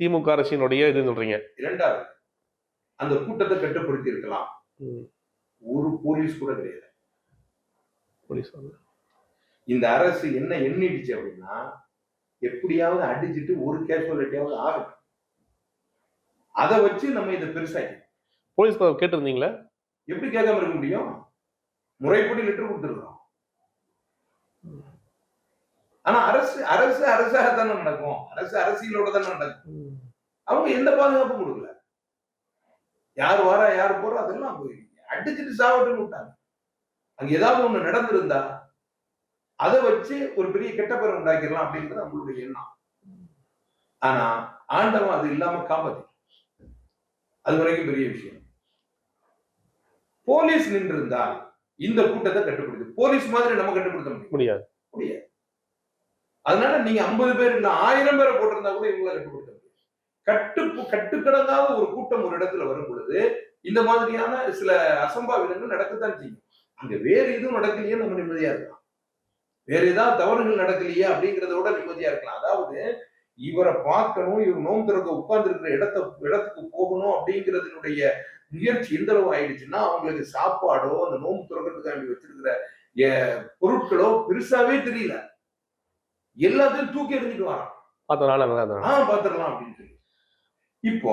திமுக அரசினுடைய இது சொல்றீங்க. இரண்டாவது, அந்த கூட்டத்தை கட்டுப்படுத்தி இருக்கலாம். ஒரு போலீஸ் கூட கிடையாது. இந்த அரசு என்ன எண்ணிடுச்சு அப்படின்னா, எப்படியாவது அடிச்சுட்டு ஒரு கேஷுவாலிட்டியாவது ஆகும். அதை வச்சு நம்ம இதை பெருசாக்கி போலீஸ் கேட்டு இருந்தீங்களா? எப்படி கேட்காம இருக்க முடியும்? முறைப்படி லெட்டர் கொடுத்துருக்கோம். ஆனா அரசாகத்தானே நடக்கும். அரசியலோட தானே நடக்கும். அவங்க எந்த பாதுகாப்பும் கொடுக்கல. யார் வாரா யார் போறோம் அதெல்லாம் போயிருக்கீங்க. அடிச்சுட்டு சாவட்டுன்னு விட்டாங்க. அங்க ஏதாவது ஒண்ணு நடந்திருந்தா அதை வச்சு ஒரு பெரிய கெட்ட பேர் உண்டாக்கிடலாம் அப்படின்றது நம்மளுடைய எண்ணம். ஆனா ஆண்டவன் அது இல்லாம காப்பாத்தி, அது வரைக்கும் பெரிய விஷயம். போலீஸ் நின்று இருந்தால் இந்த கூட்டத்தை கட்டுப்படுத்து. போலீஸ் மாதிரி நம்ம கட்டுப்படுத்த முடியாது. அதனால நீங்க 50 பேர் இல்ல 1000 பேரை போட்டிருந்தா கூட இவங்களால கட்டுப்படுத்த முடியாது. கட்டுக்கடங்காத ஒரு கூட்டம் ஒரு இடத்துல வரும் பொழுது இந்த மாதிரியான சில அசம்பாவிதங்கள் நடக்கத்தான் செய்யும். அங்க வேற எதுவும் நடக்கலையே நம்ம நிம்மதியா இருக்கலாம். வேற ஏதாவது தவறுகள் நடக்கலையே அப்படிங்கிறதோட நிம்மதியா இருக்கலாம். அதாவது இவரை பார்க்கணும், இவர் நோன்பு திறக்க உட்கார்ந்து இருக்கிற இடத்துக்கு போகணும் அப்படிங்கிறதுனுடைய முயற்சி எந்த அளவு ஆயிடுச்சுன்னா, அவங்களுக்கு சாப்பாடோ அந்த நோன்பு திறக்கிறதுக்காண்டி வச்சிருக்கிற பொருட்களோ பெருசாவே தெரியல. எல்லாத்தையும் தூக்கி எறிஞ்சிட்டு வரான். பாத்திரலாம் அப்படின்னு சொல்லி. இப்போ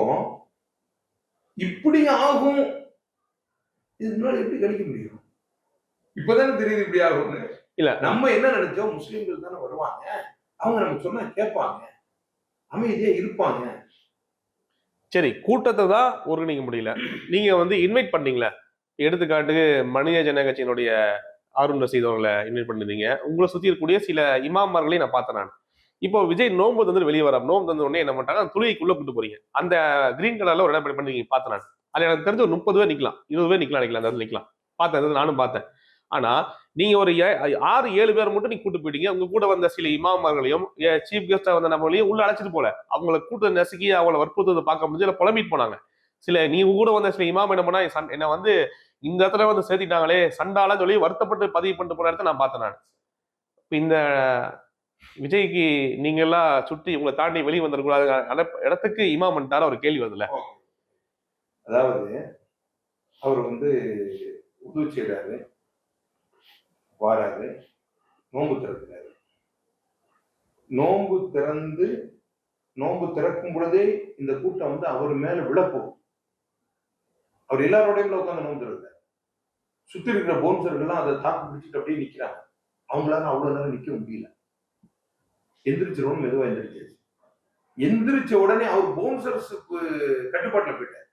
இப்படி ஆகும். இது முன்னாடி எப்படி கணிக்க முடியும்? இப்பதானே தெரியுது இப்படி ஆகும்னு. இல்ல, நம்ம என்ன நினைச்சோம், முஸ்லிம்கள் தானே வருவாங்க, அவங்க நமக்கு சொன்னா கேட்பாங்க, அமைதியா இருப்பாங்க. சரி, கூட்டத்தை தான் ஒருங்கிணைக்க முடியல. நீங்க வந்து இன்வைட் பண்ணீங்களா? எடுத்துக்காட்டுக்கு மனித ஜன கட்சியினுடைய அருண் ரசீத் அவர்களை இன்வைட் பண்ணிருந்தீங்க. உங்களை சுத்தி இருக்கக்கூடிய சில இமாமார்களையும் நான் பார்த்தேன். நான் இப்போ விஜய் நோன்பு தந்து வெளியே வர, நோன்பு தந்த உடனே என்ன பண்ணிட்டாங்க, துளிக்குள்ள கூட்டு போறீங்க. அந்த கிரீன் கலர்ல ஒரு இடம் பண்ணி பார்த்தேன் நான். அதுல எனக்கு தெரிஞ்ச ஒரு 30 பேர் நிக்கலாம், 20 பேர் நிக்கலாம், நினைக்கலாம், அந்த நிக்கலாம். பார்த்தேன், நானும் பார்த்தேன். ஆனா நீங்க ஒரு 6-7 பேர் மட்டும் நீங்க கூட்டு போயிட்டீங்க. உங்க கூட வந்த சில இமாமர்களையும் சீஃப் கெஸ்டா வந்த நம்மளையும் உள்ள அழைச்சிட்டு போல. அவங்களை கூட்ட நசுக்கி அவங்களை வற்புறுத்ததை பார்க்க முடிஞ்சு புலம்பிட்டு போனாங்க. நீ கூட வந்த சில இமாம் என்ன பண்ணா, என்ன வந்து இந்த இடத்துல வந்து சேர்த்திட்டாங்களே சண்டால சொல்லி வருத்தப்பட்டு பதிவு பண்ணிட்டு போற இடத்த நான் பார்த்தேன். நான் இந்த விஜய்க்கு நீங்க எல்லாம் சுற்றி உங்களை தாண்டி வெளியே வந்துடக்கூடாது இடத்துக்கு இமாம் பண்ணிட்டாரு ஒரு கேள்வி வருதுல்ல. அதாவது அவர் வந்து உதவி செய்யறாரு, வாராரு, நோன்பு திறக்கிறாரு. நோன்பு திறக்கும் பொழுதே இந்த கூட்டம் வந்து அவர் மேல விழப்போகும். அவர் எல்லாரோடையும் உட்காந்து நோன்பு திறக்கிறார். சுத்தி இருக்கிற போன்சர்கள் அதை தாக்கு பிடிச்சிட்டு அப்படியே நிக்கிறாங்க. அவங்களால அவ்வளவு நேரம் நிக்க முடியல. எந்திரிச்சிருவோம், மெதுவா எந்திரிச்சாச்சு. எந்திரிச்ச உடனே அவர் பவுன்சர்ஸுக்கு கட்டுப்பாட்டுல போயிட்டார்.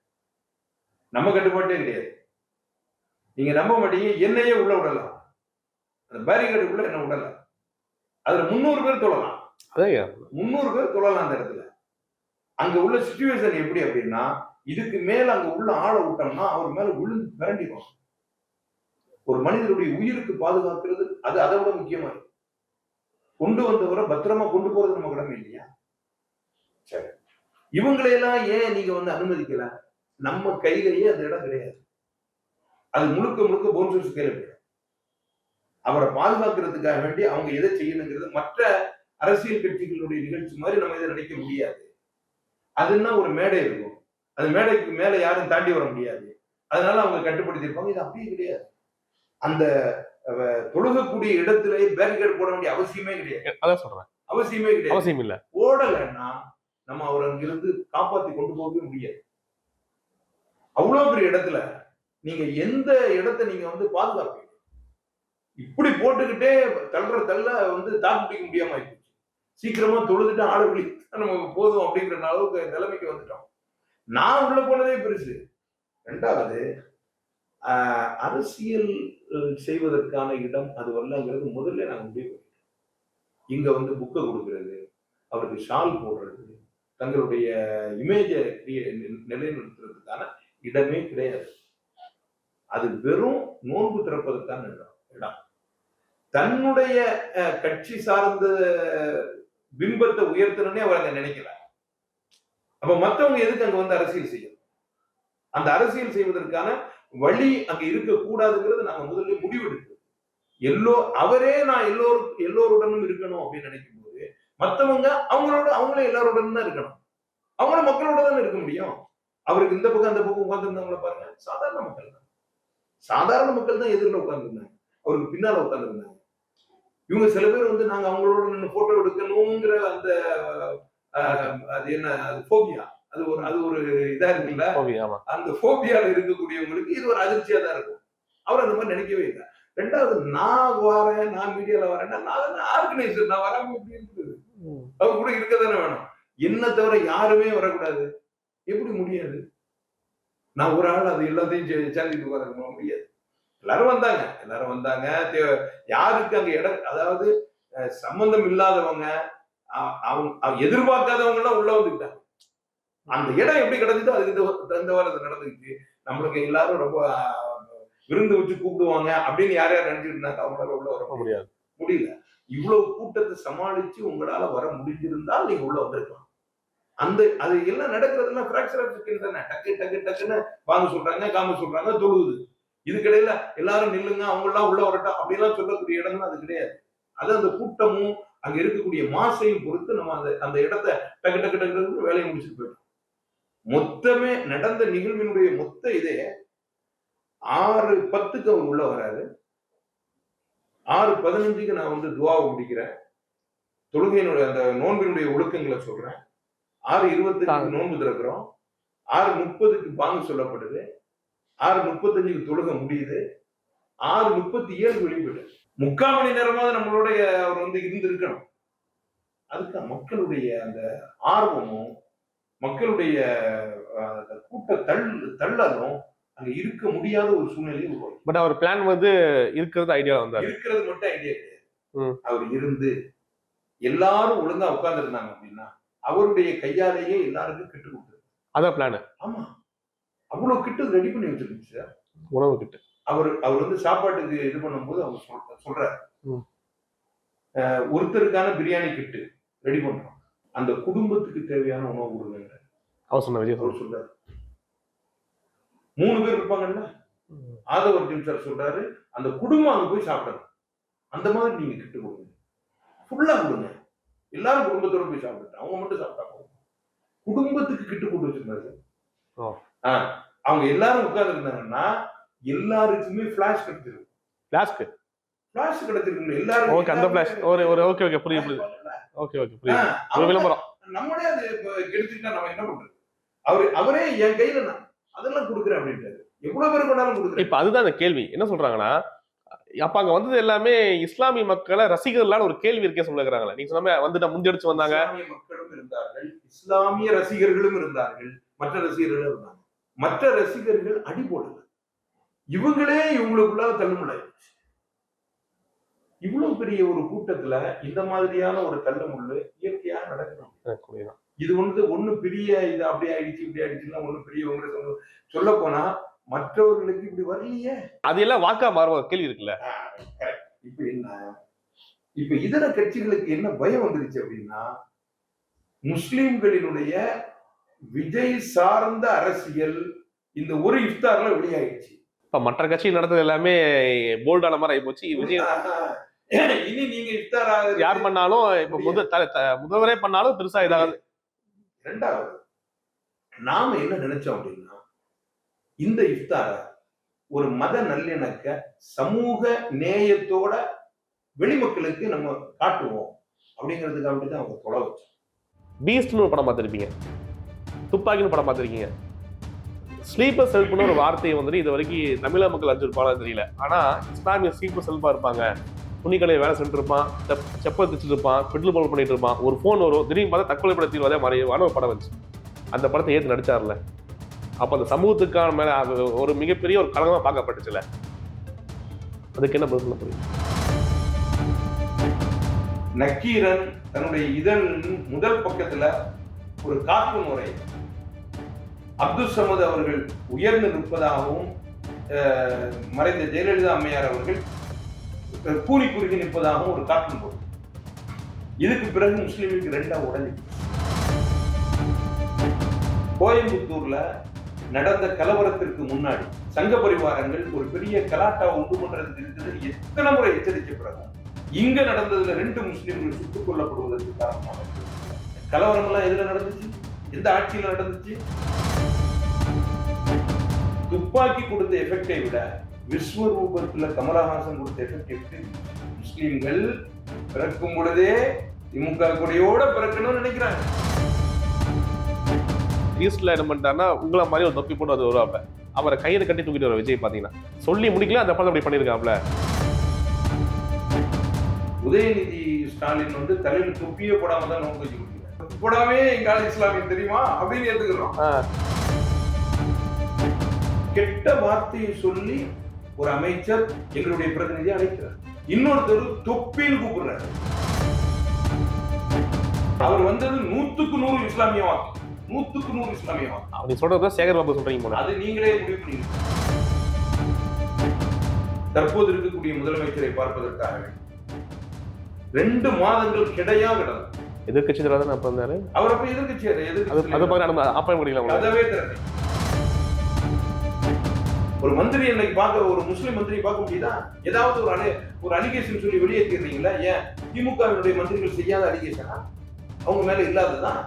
நம்ம கட்டுப்பாட்டே கிடையாது. நீங்க நம்ப மாட்டீங்க, என்னையே உள்ள விடலாம், அந்த பேரிகேடுக்குள்ள என்ன விடலாம். அதுல 300 பேர் தொழலாம். 300 பேர் தொழலாம் அந்த இடத்துல. அங்க உள்ள சிச்சுவேஷன் எப்படி அப்படின்னா, இதுக்கு மேல அங்க உள்ள ஆளை விட்டோம்னா அவர் மேல விழுந்து பிறண்டிடும். ஒரு மனிதனுடைய உயிருக்கு பாதுகாக்கிறது அது அதை விட முக்கியமா இருக்கு. கொண்டு வந்தவரை பத்திரமா கொண்டு போறது நம்ம கடமை இல்லையா? சரி, இவங்களையெல்லாம் ஏன் நீங்க வந்து அனுமதிக்கல? நம்ம கையிலேயே அந்த இடம் கிடையாது. அது முழுக்க முழுக்க போன்சூஸ் கையில போயிடும். அவரை பாதுகாக்கிறதுக்காக வேண்டி அவங்க எதை செய்யணுங்கிறது மற்ற அரசியல் கட்சிகளுடைய நிகழ்ச்சி மாதிரி நம்ம இதை நினைக்க முடியாது. அதுன்னா ஒரு மேடை இருக்கும். அந்த மேடைக்கு மேல யாரும் தாண்டி வர முடியாது. அதனால அவங்க கட்டுப்படுத்திருப்பாங்க. இது அப்படியே கிடையாது. அந்த தொழுகக்கூடிய இடத்திலேயே பேரிகேட் போட வேண்டிய அவசியமே கிடையாது. அதான் சொல்றேன், அவசியமே கிடையாது. அவசியம் இல்ல. ஓடலைன்னா நம்ம அவரை அங்கிருந்து காப்பாத்தி கொண்டு போகவே முடியாது. அவ்வளவு பெரிய இடத்துல நீங்க எந்த இடத்தை நீங்க வந்து பாதுகாப்பீங்க? இப்படி போட்டுக்கிட்டே தள்ள வந்து தாக்கு பிடிக்க முடியாம ஆயிடுச்சு. சீக்கிரமா தொழுதுட்டு ஆளு விழி நம்ம போதும் அப்படிங்கிற அளவுக்கு நிலைமைக்கு வந்துட்டோம். நான் உள்ள போனதே பெருசு. ரெண்டாவது, அரசியல் செய்வதற்கான இடம் அது வரலங்கிறது முதல்ல நாங்க முடிவு பண்ணிட்டோம். இங்க வந்து புக்கை கொடுக்கறது, அவருக்கு ஷால் போடுறது, தங்களுடைய இமேஜை நிலைநிறுத்துறதுக்கான இடமே கிடையாது. அது வெறும் நோன்பு திறப்பதற்கான இடம். தன்னுடைய கட்சி சார்ந்த பிம்பத்தை உயர்த்தணும்னே அவர் அங்க நினைக்கல. அப்ப மற்றவங்க எதுக்கு அங்க வந்து அரசியல் செய்யணும்? அந்த அரசியல் செய்வதற்கான வழி அங்க இருக்கக்கூடாதுங்கிறது நாங்க முதல்ல முடிவெடுத்தோம். அவரே நான் எல்லோருடனும் இருக்கணும் அப்படின்னு நினைக்கும் போது மத்தவங்க அவங்களே எல்லாருடன் தான் இருக்கணும். அவங்களும் மக்களோட தானே இருக்க முடியும். அவருக்கு இந்த பக்கம் அந்த பக்கம் உட்கார்ந்துருந்தவங்கள பாருங்க, சாதாரண மக்கள் தான். சாதாரண மக்கள் தான் எதிரில் உட்கார்ந்துருந்தாங்க, அவருக்கு பின்னால உட்கார்ந்துருந்தாங்க. இவங்க சில பேர் வந்து நாங்க அவங்களோட நின்று போட்டோ எடுக்கணுங்கிற அந்த அது என்ன, அது போபியா, அது ஒரு இதா இருக்குல்ல, அந்த போபியால இருக்கக்கூடியவங்களுக்கு இது ஒரு அதிர்ச்சியா தான் இருக்கும். அவர் அந்த மாதிரி நினைக்கவே இல்லை. ரெண்டாவது, நான் வரேன், நான் மீடியால வரேன்னா நான் ஆர்கனைசர், நான் வராம எப்படி இருக்குது? அவர் கூட இருக்கதானே வேணும். என்ன தவிர யாருமே வரக்கூடாது. எப்படி முடியாது? நான் ஒரு ஆள் அது எல்லாத்தையும் சேர்ந்துட்டு வர முடியாது. எல்லாரும் வந்தாங்க. யாருக்கு அங்க இடம், அதாவது சம்பந்தம் இல்லாதவங்க, அவங்க எதிர்பார்க்காதவங்க எல்லாம் உள்ள வந்துக்கிட்டாங்க. அந்த இடம் எப்படி கிடைச்சதோ அதுக்கு தகுந்த வாரம் நடந்துக்கிட்டு, நம்மளுக்கு எல்லாரும் ரொம்ப விருந்து வச்சு கூப்பிடுவாங்க அப்படின்னு யார் நினைச்சிட்டு இருந்தாங்க. அவங்களால உள்ள வர முடியல. இவ்வளவு கூட்டத்தை சமாளிச்சு உங்களால வர முடிஞ்சிருந்தால் நீங்க உள்ள வந்திருக்கலாம். அது எல்லாம் நடக்கிறதுலாம் பிராக்சர் ஆஃப் செகண்ட் தானே. டக்குன்னு வாங்க சொல்றாங்க, காம சொல்றாங்க, தொழுகுது. இதுக்கிடையில எல்லாரும் நில்லுங்க, அவங்க எல்லாம் உள்ள வரட்டும் அப்படிலாம் சொல்லக்கூடிய இடம்லாம் அது கிடையாது. அது அந்த கூட்டமும் அங்க இருக்கக்கூடிய மாசையும் பொறுத்து நம்ம அந்த இடத்தை டக்கு வேலையை முடிச்சுட்டு போயிட்டோம். மொத்தமே நடந்த நிகழ்வினுடைய மொத்த இதே 6:10 அவர் உள்ள வராரு. 6:15 நான் வந்து துவாவை முடிக்கிறேன். தொழுகையினுடைய அந்த நோன்பினுடைய ஒழுக்கங்களை சொல்றேன். 6:20 நோன்பு திறக்கிறோம். 6:30 பாங்கு சொல்லப்படுது. 6:35 தொழுகை முடியுது. 6:37 வெளிப்பட்டு 3/4 மணி நேரமாவது நம்மளுடைய அவர் வந்து இருந்திருக்கணும். அதுக்கு மக்களுடைய அந்த ஆர்வமும் மக்களுடைய கூட்ட தள்ளலும் அங்க இருக்க முடியாத ஒரு சூழ்நிலையை உருவாக்கும். பட் அவர் பிளான் வந்து இருக்கிறது ஐடியா வந்தார். இருக்கிறது மட்டும் ஐடியா கிடையாது. அவர் இருந்து எல்லாரும் ஒழுங்கா உட்கார்ந்து இருந்தாங்க அப்படின்னா அவருடைய கையாலேயே எல்லாருக்கும் கிட்டு கொடுத்தது. அதான் பிளான். ஆமா, அவ்வளவு கிட்டு ரெடி பண்ணி வச்சிருந்துச்சு சார். உணவு கிட்டு அவர் வந்து சாப்பாட்டுக்கு இது பண்ணும்போது அவங்க சொல்றாரு, ஒருத்தருக்கான பிரியாணி கிட்டு ரெடி பண்றோம், அந்த குடும்பத்துக்கு தேவையான உணவு கொடுங்க. அவர் சொன்ன விஜய் அவர் சொல்றாரு. 3 பேர் இருப்பாங்கல்ல, ஆதவர்ஜன் சார் சொல்றாரு, அந்த குடும்பம் அங்க போய் சாப்பிடணும். அந்த மாதிரி நீங்க கிட்டு கொடுங்க, ஃபுல்லா கொடுங்க, எல்லாரும் குடும்பத்தோட போய் சாப்பிட்டு அவங்க மட்டும் சாப்பிட்டாங்க. குடும்பத்துக்கு கிட்டு கொண்டு வச்சிருந்தாரு. அவங்க எல்லாரும் உட்கார்ந்து இருந்தாங்கன்னா எல்லாருக்குமே பிளாஷ் கிடைச்சிருக்கு. பிளாஷ் கிடைச்சிருக்கு எல்லாரும். ஓகே, அந்த பிளாஷ் ஓகே புரியுது. ஒரு விளம்பரம் நம்மளே அது எடுத்துக்கிட்டா நம்ம என்ன பண்றது? அவரே என் கையில நான் அதெல்லாம் கொடுக்குறேன் அப்படின்ட்டு எவ்வளவு பேர் கொண்டாலும் கொடுக்குறேன். இப்ப அதுதான் அந்த கேள்வி. என்ன சொல்றாங்கன்னா, அப்ப அங்க வந்தது எல்லாமே இஸ்லாமிய மக்களை ரசிகர்களான ஒரு கேள்வி இருக்கே சொல்லுகிறாங்களா? நீங்க சொன்ன வந்துட்டு முஞ்சடிச்சு வந்தாங்க. இஸ்லாமிய மக்களும் இருந்தார்கள், இஸ்லாமிய ரசிகர்களும் இருந்தார்கள், மற்ற ரசிகர்களும் இருந்தாங்க. மற்ற ரசிகர்கள் அடி போடல, இவங்களே இவங்களுக்குள்ளால தள்ளுமுள்ளாயிருச்சு. இவ்வளவு பெரிய ஒரு கூட்டத்துல இந்த மாதிரியான ஒரு தள்ளுமுள்ளு இயற்கையா நடக்கணும். இது வந்து ஒண்ணு பெரிய இது அப்படி ஆயிடுச்சு இப்படி ஆயிடுச்சுன்னா ஒண்ணு பெரிய சொல்ல போனா மற்றவர்களுக்கு இப்படி வரலையே. அது எல்லாம் வாக்கா மாறுவ கேள்வி இருக்குல்ல. இப்ப என்ன, இப்ப இதர கட்சிகளுக்கு என்ன பயம் வந்துருச்சு அப்படின்னா, முஸ்லிம்களினுடைய விஜய் சார்ந்த அரசியல் இந்த ஒரு இஃப்தார்ல வெளியாயிடுச்சு. இப்ப மற்ற கட்சி நடந்தது எல்லாமே போல்டான மாதிரி ஆகி போச்சு. விஜய் இனி நீங்க இஃப்தார் யார் பண்ணாலும் இப்ப முதல்வரே பண்ணாலும் பெருசா இதாவது. இரண்டாவது, நாம என்ன நினைச்சோம் அப்படின்னா, இந்த இஃப்தார ஒரு மத நல்லிணக்க சமூக நேயத்தோட வெளிமக்களுக்கு நம்ம காட்டுவோம் அப்படிங்கிறதுக்காக தான் அவங்க தொலை வச்சோம். பீஸ்ட்னு ஒரு படம் பார்த்துருப்பீங்க, துப்பாக்கின்னு படம் பார்த்துருக்கீங்க. ஸ்லீப்பர் செல்ஃப்னு ஒரு வார்த்தையை வந்துட்டு இது வரைக்கும் தமிழக மக்கள் அறிஞ்சிருப்பாங்க தெரியல. ஆனா இஸ்லாமிய ஸ்லீப்பர் செல்ஃபா இருப்பாங்க, துணிக்கடையை வேலை செஞ்சுட்டு இருப்பான், செப்பல் தைச்சிட்டு இருப்பான், பெட்ரோல் பவுல் பண்ணிட்டு இருப்பான், ஒரு ஃபோன் வரும், திடீர்னு பார்த்தா தற்கொலை பட தீர்வாதே மறைவான ஒரு படம் வந்துச்சு. அந்த படத்தை ஏற்று நடிச்சார்ல, அப்ப அந்த சமூகத்துக்கான மேல ஒரு மிகப்பெரிய ஒரு களங்கமா பார்க்கப்பட்டுச்சுல, அதுக்கு என்ன பதில் சொல்ல முடியும்? நக்கீரன் தன்னுடைய இதழின் முதல் பக்கத்துல ஒரு காப்பு முறை அப்துல் சமது அவர்கள் உயர்ந்து நிற்பதாகவும், மறைந்த ஜெயலலிதா அம்மையார் அவர்கள் கூலி குறுகி நிற்பதாகவும் ஒரு காட்டும் போது, இதுக்கு பிறகு முஸ்லிமுக்கு ரெண்டா உடஞ்சி. கோயம்புத்தூர்ல நடந்த கலவரத்திற்கு முன்னாடி சங்க பரிவாரங்கள் ஒரு பெரிய கலாட்டாவை உண்டு பண்றதுக்கு இருக்குது எத்தனை முறை எச்சரிக்கை பிறகு இங்க நடந்ததுல 2 முஸ்லிம்கள் சுட்டுக் கொல்லப்படுவதற்கு காரணமாக கலவரம் எல்லாம் எதுல நடந்துச்சு, எந்த ஆட்சியில நடந்துச்சு? துப்பாக்கி கொடுத்த எஃபெக்டை விட விஸ்வரூபத்துல கமலஹாசன் கொடுத்த எஃபெக்ட். முஸ்லிம்கள் பிறக்கும் பொழுதே திமுக கொடியோட பிறக்கணும்னு நினைக்கிறாங்க. ஈஸ்ட்ல என்ன பண்ணிட்டாருன்னா, உங்களை மாதிரி ஒரு தொப்பி போட்டு அது வருவாப்ல, அவரை கையில கட்டி தூக்கிட்டு வர விஜய் பாத்தீங்கன்னா சொல்லி முடிக்கல, அந்த படம் அப்படி பண்ணிருக்காப்ல. உதயநிதி ஸ்டாலின் வந்து தலையில் தொப்பியே போடாம தான் நோக்கு வச்சு கொடுக்கிறார். போடாமே எங்க இஸ்லாமியம் தெரியுமா அப்படின்னு எடுத்துக்கிறோம். கெட்ட வார்த்தையை சொல்லி ஒரு அமைச்சர் எங்களுடைய பிரதிநிதியை அழைக்கிறார், இன்னொருத்தர் தொப்பின்னு கூப்பிடுறாரு. அவர் வந்தது 100க்கு 100 இஸ்லாமிய வாக்கு, 100க்கு 100 இஸ்லாமிய வாக்கு. அப்படி சொல்றதா சேகர் பாபு சொல்றீங்க, அது நீங்களே முடிவு பண்ணீங்க. தற்போது இருக்கக்கூடிய முதலமைச்சரை பார்ப்பதற்காக 2 மாதங்கள் கிடையா கிடந்தது. எதிர்கட்சி தலைவர் அப்ப இருந்தாரு, அவர் அப்ப எதிர்கட்சியாரு. ஒரு மந்திரி இன்னைக்கு பார்க்க, ஒரு முஸ்லிம் மந்திரி பார்க்க முடியுதா? ஏதாவது ஒரு அலிகேஷன் சொல்லி வெளியேற்றிடுறீங்களா? ஏன் திமுகவினுடைய மந்திரிகள் செய்யாத அலிகேஷனா? அவங்க மேல இல்லாததான்.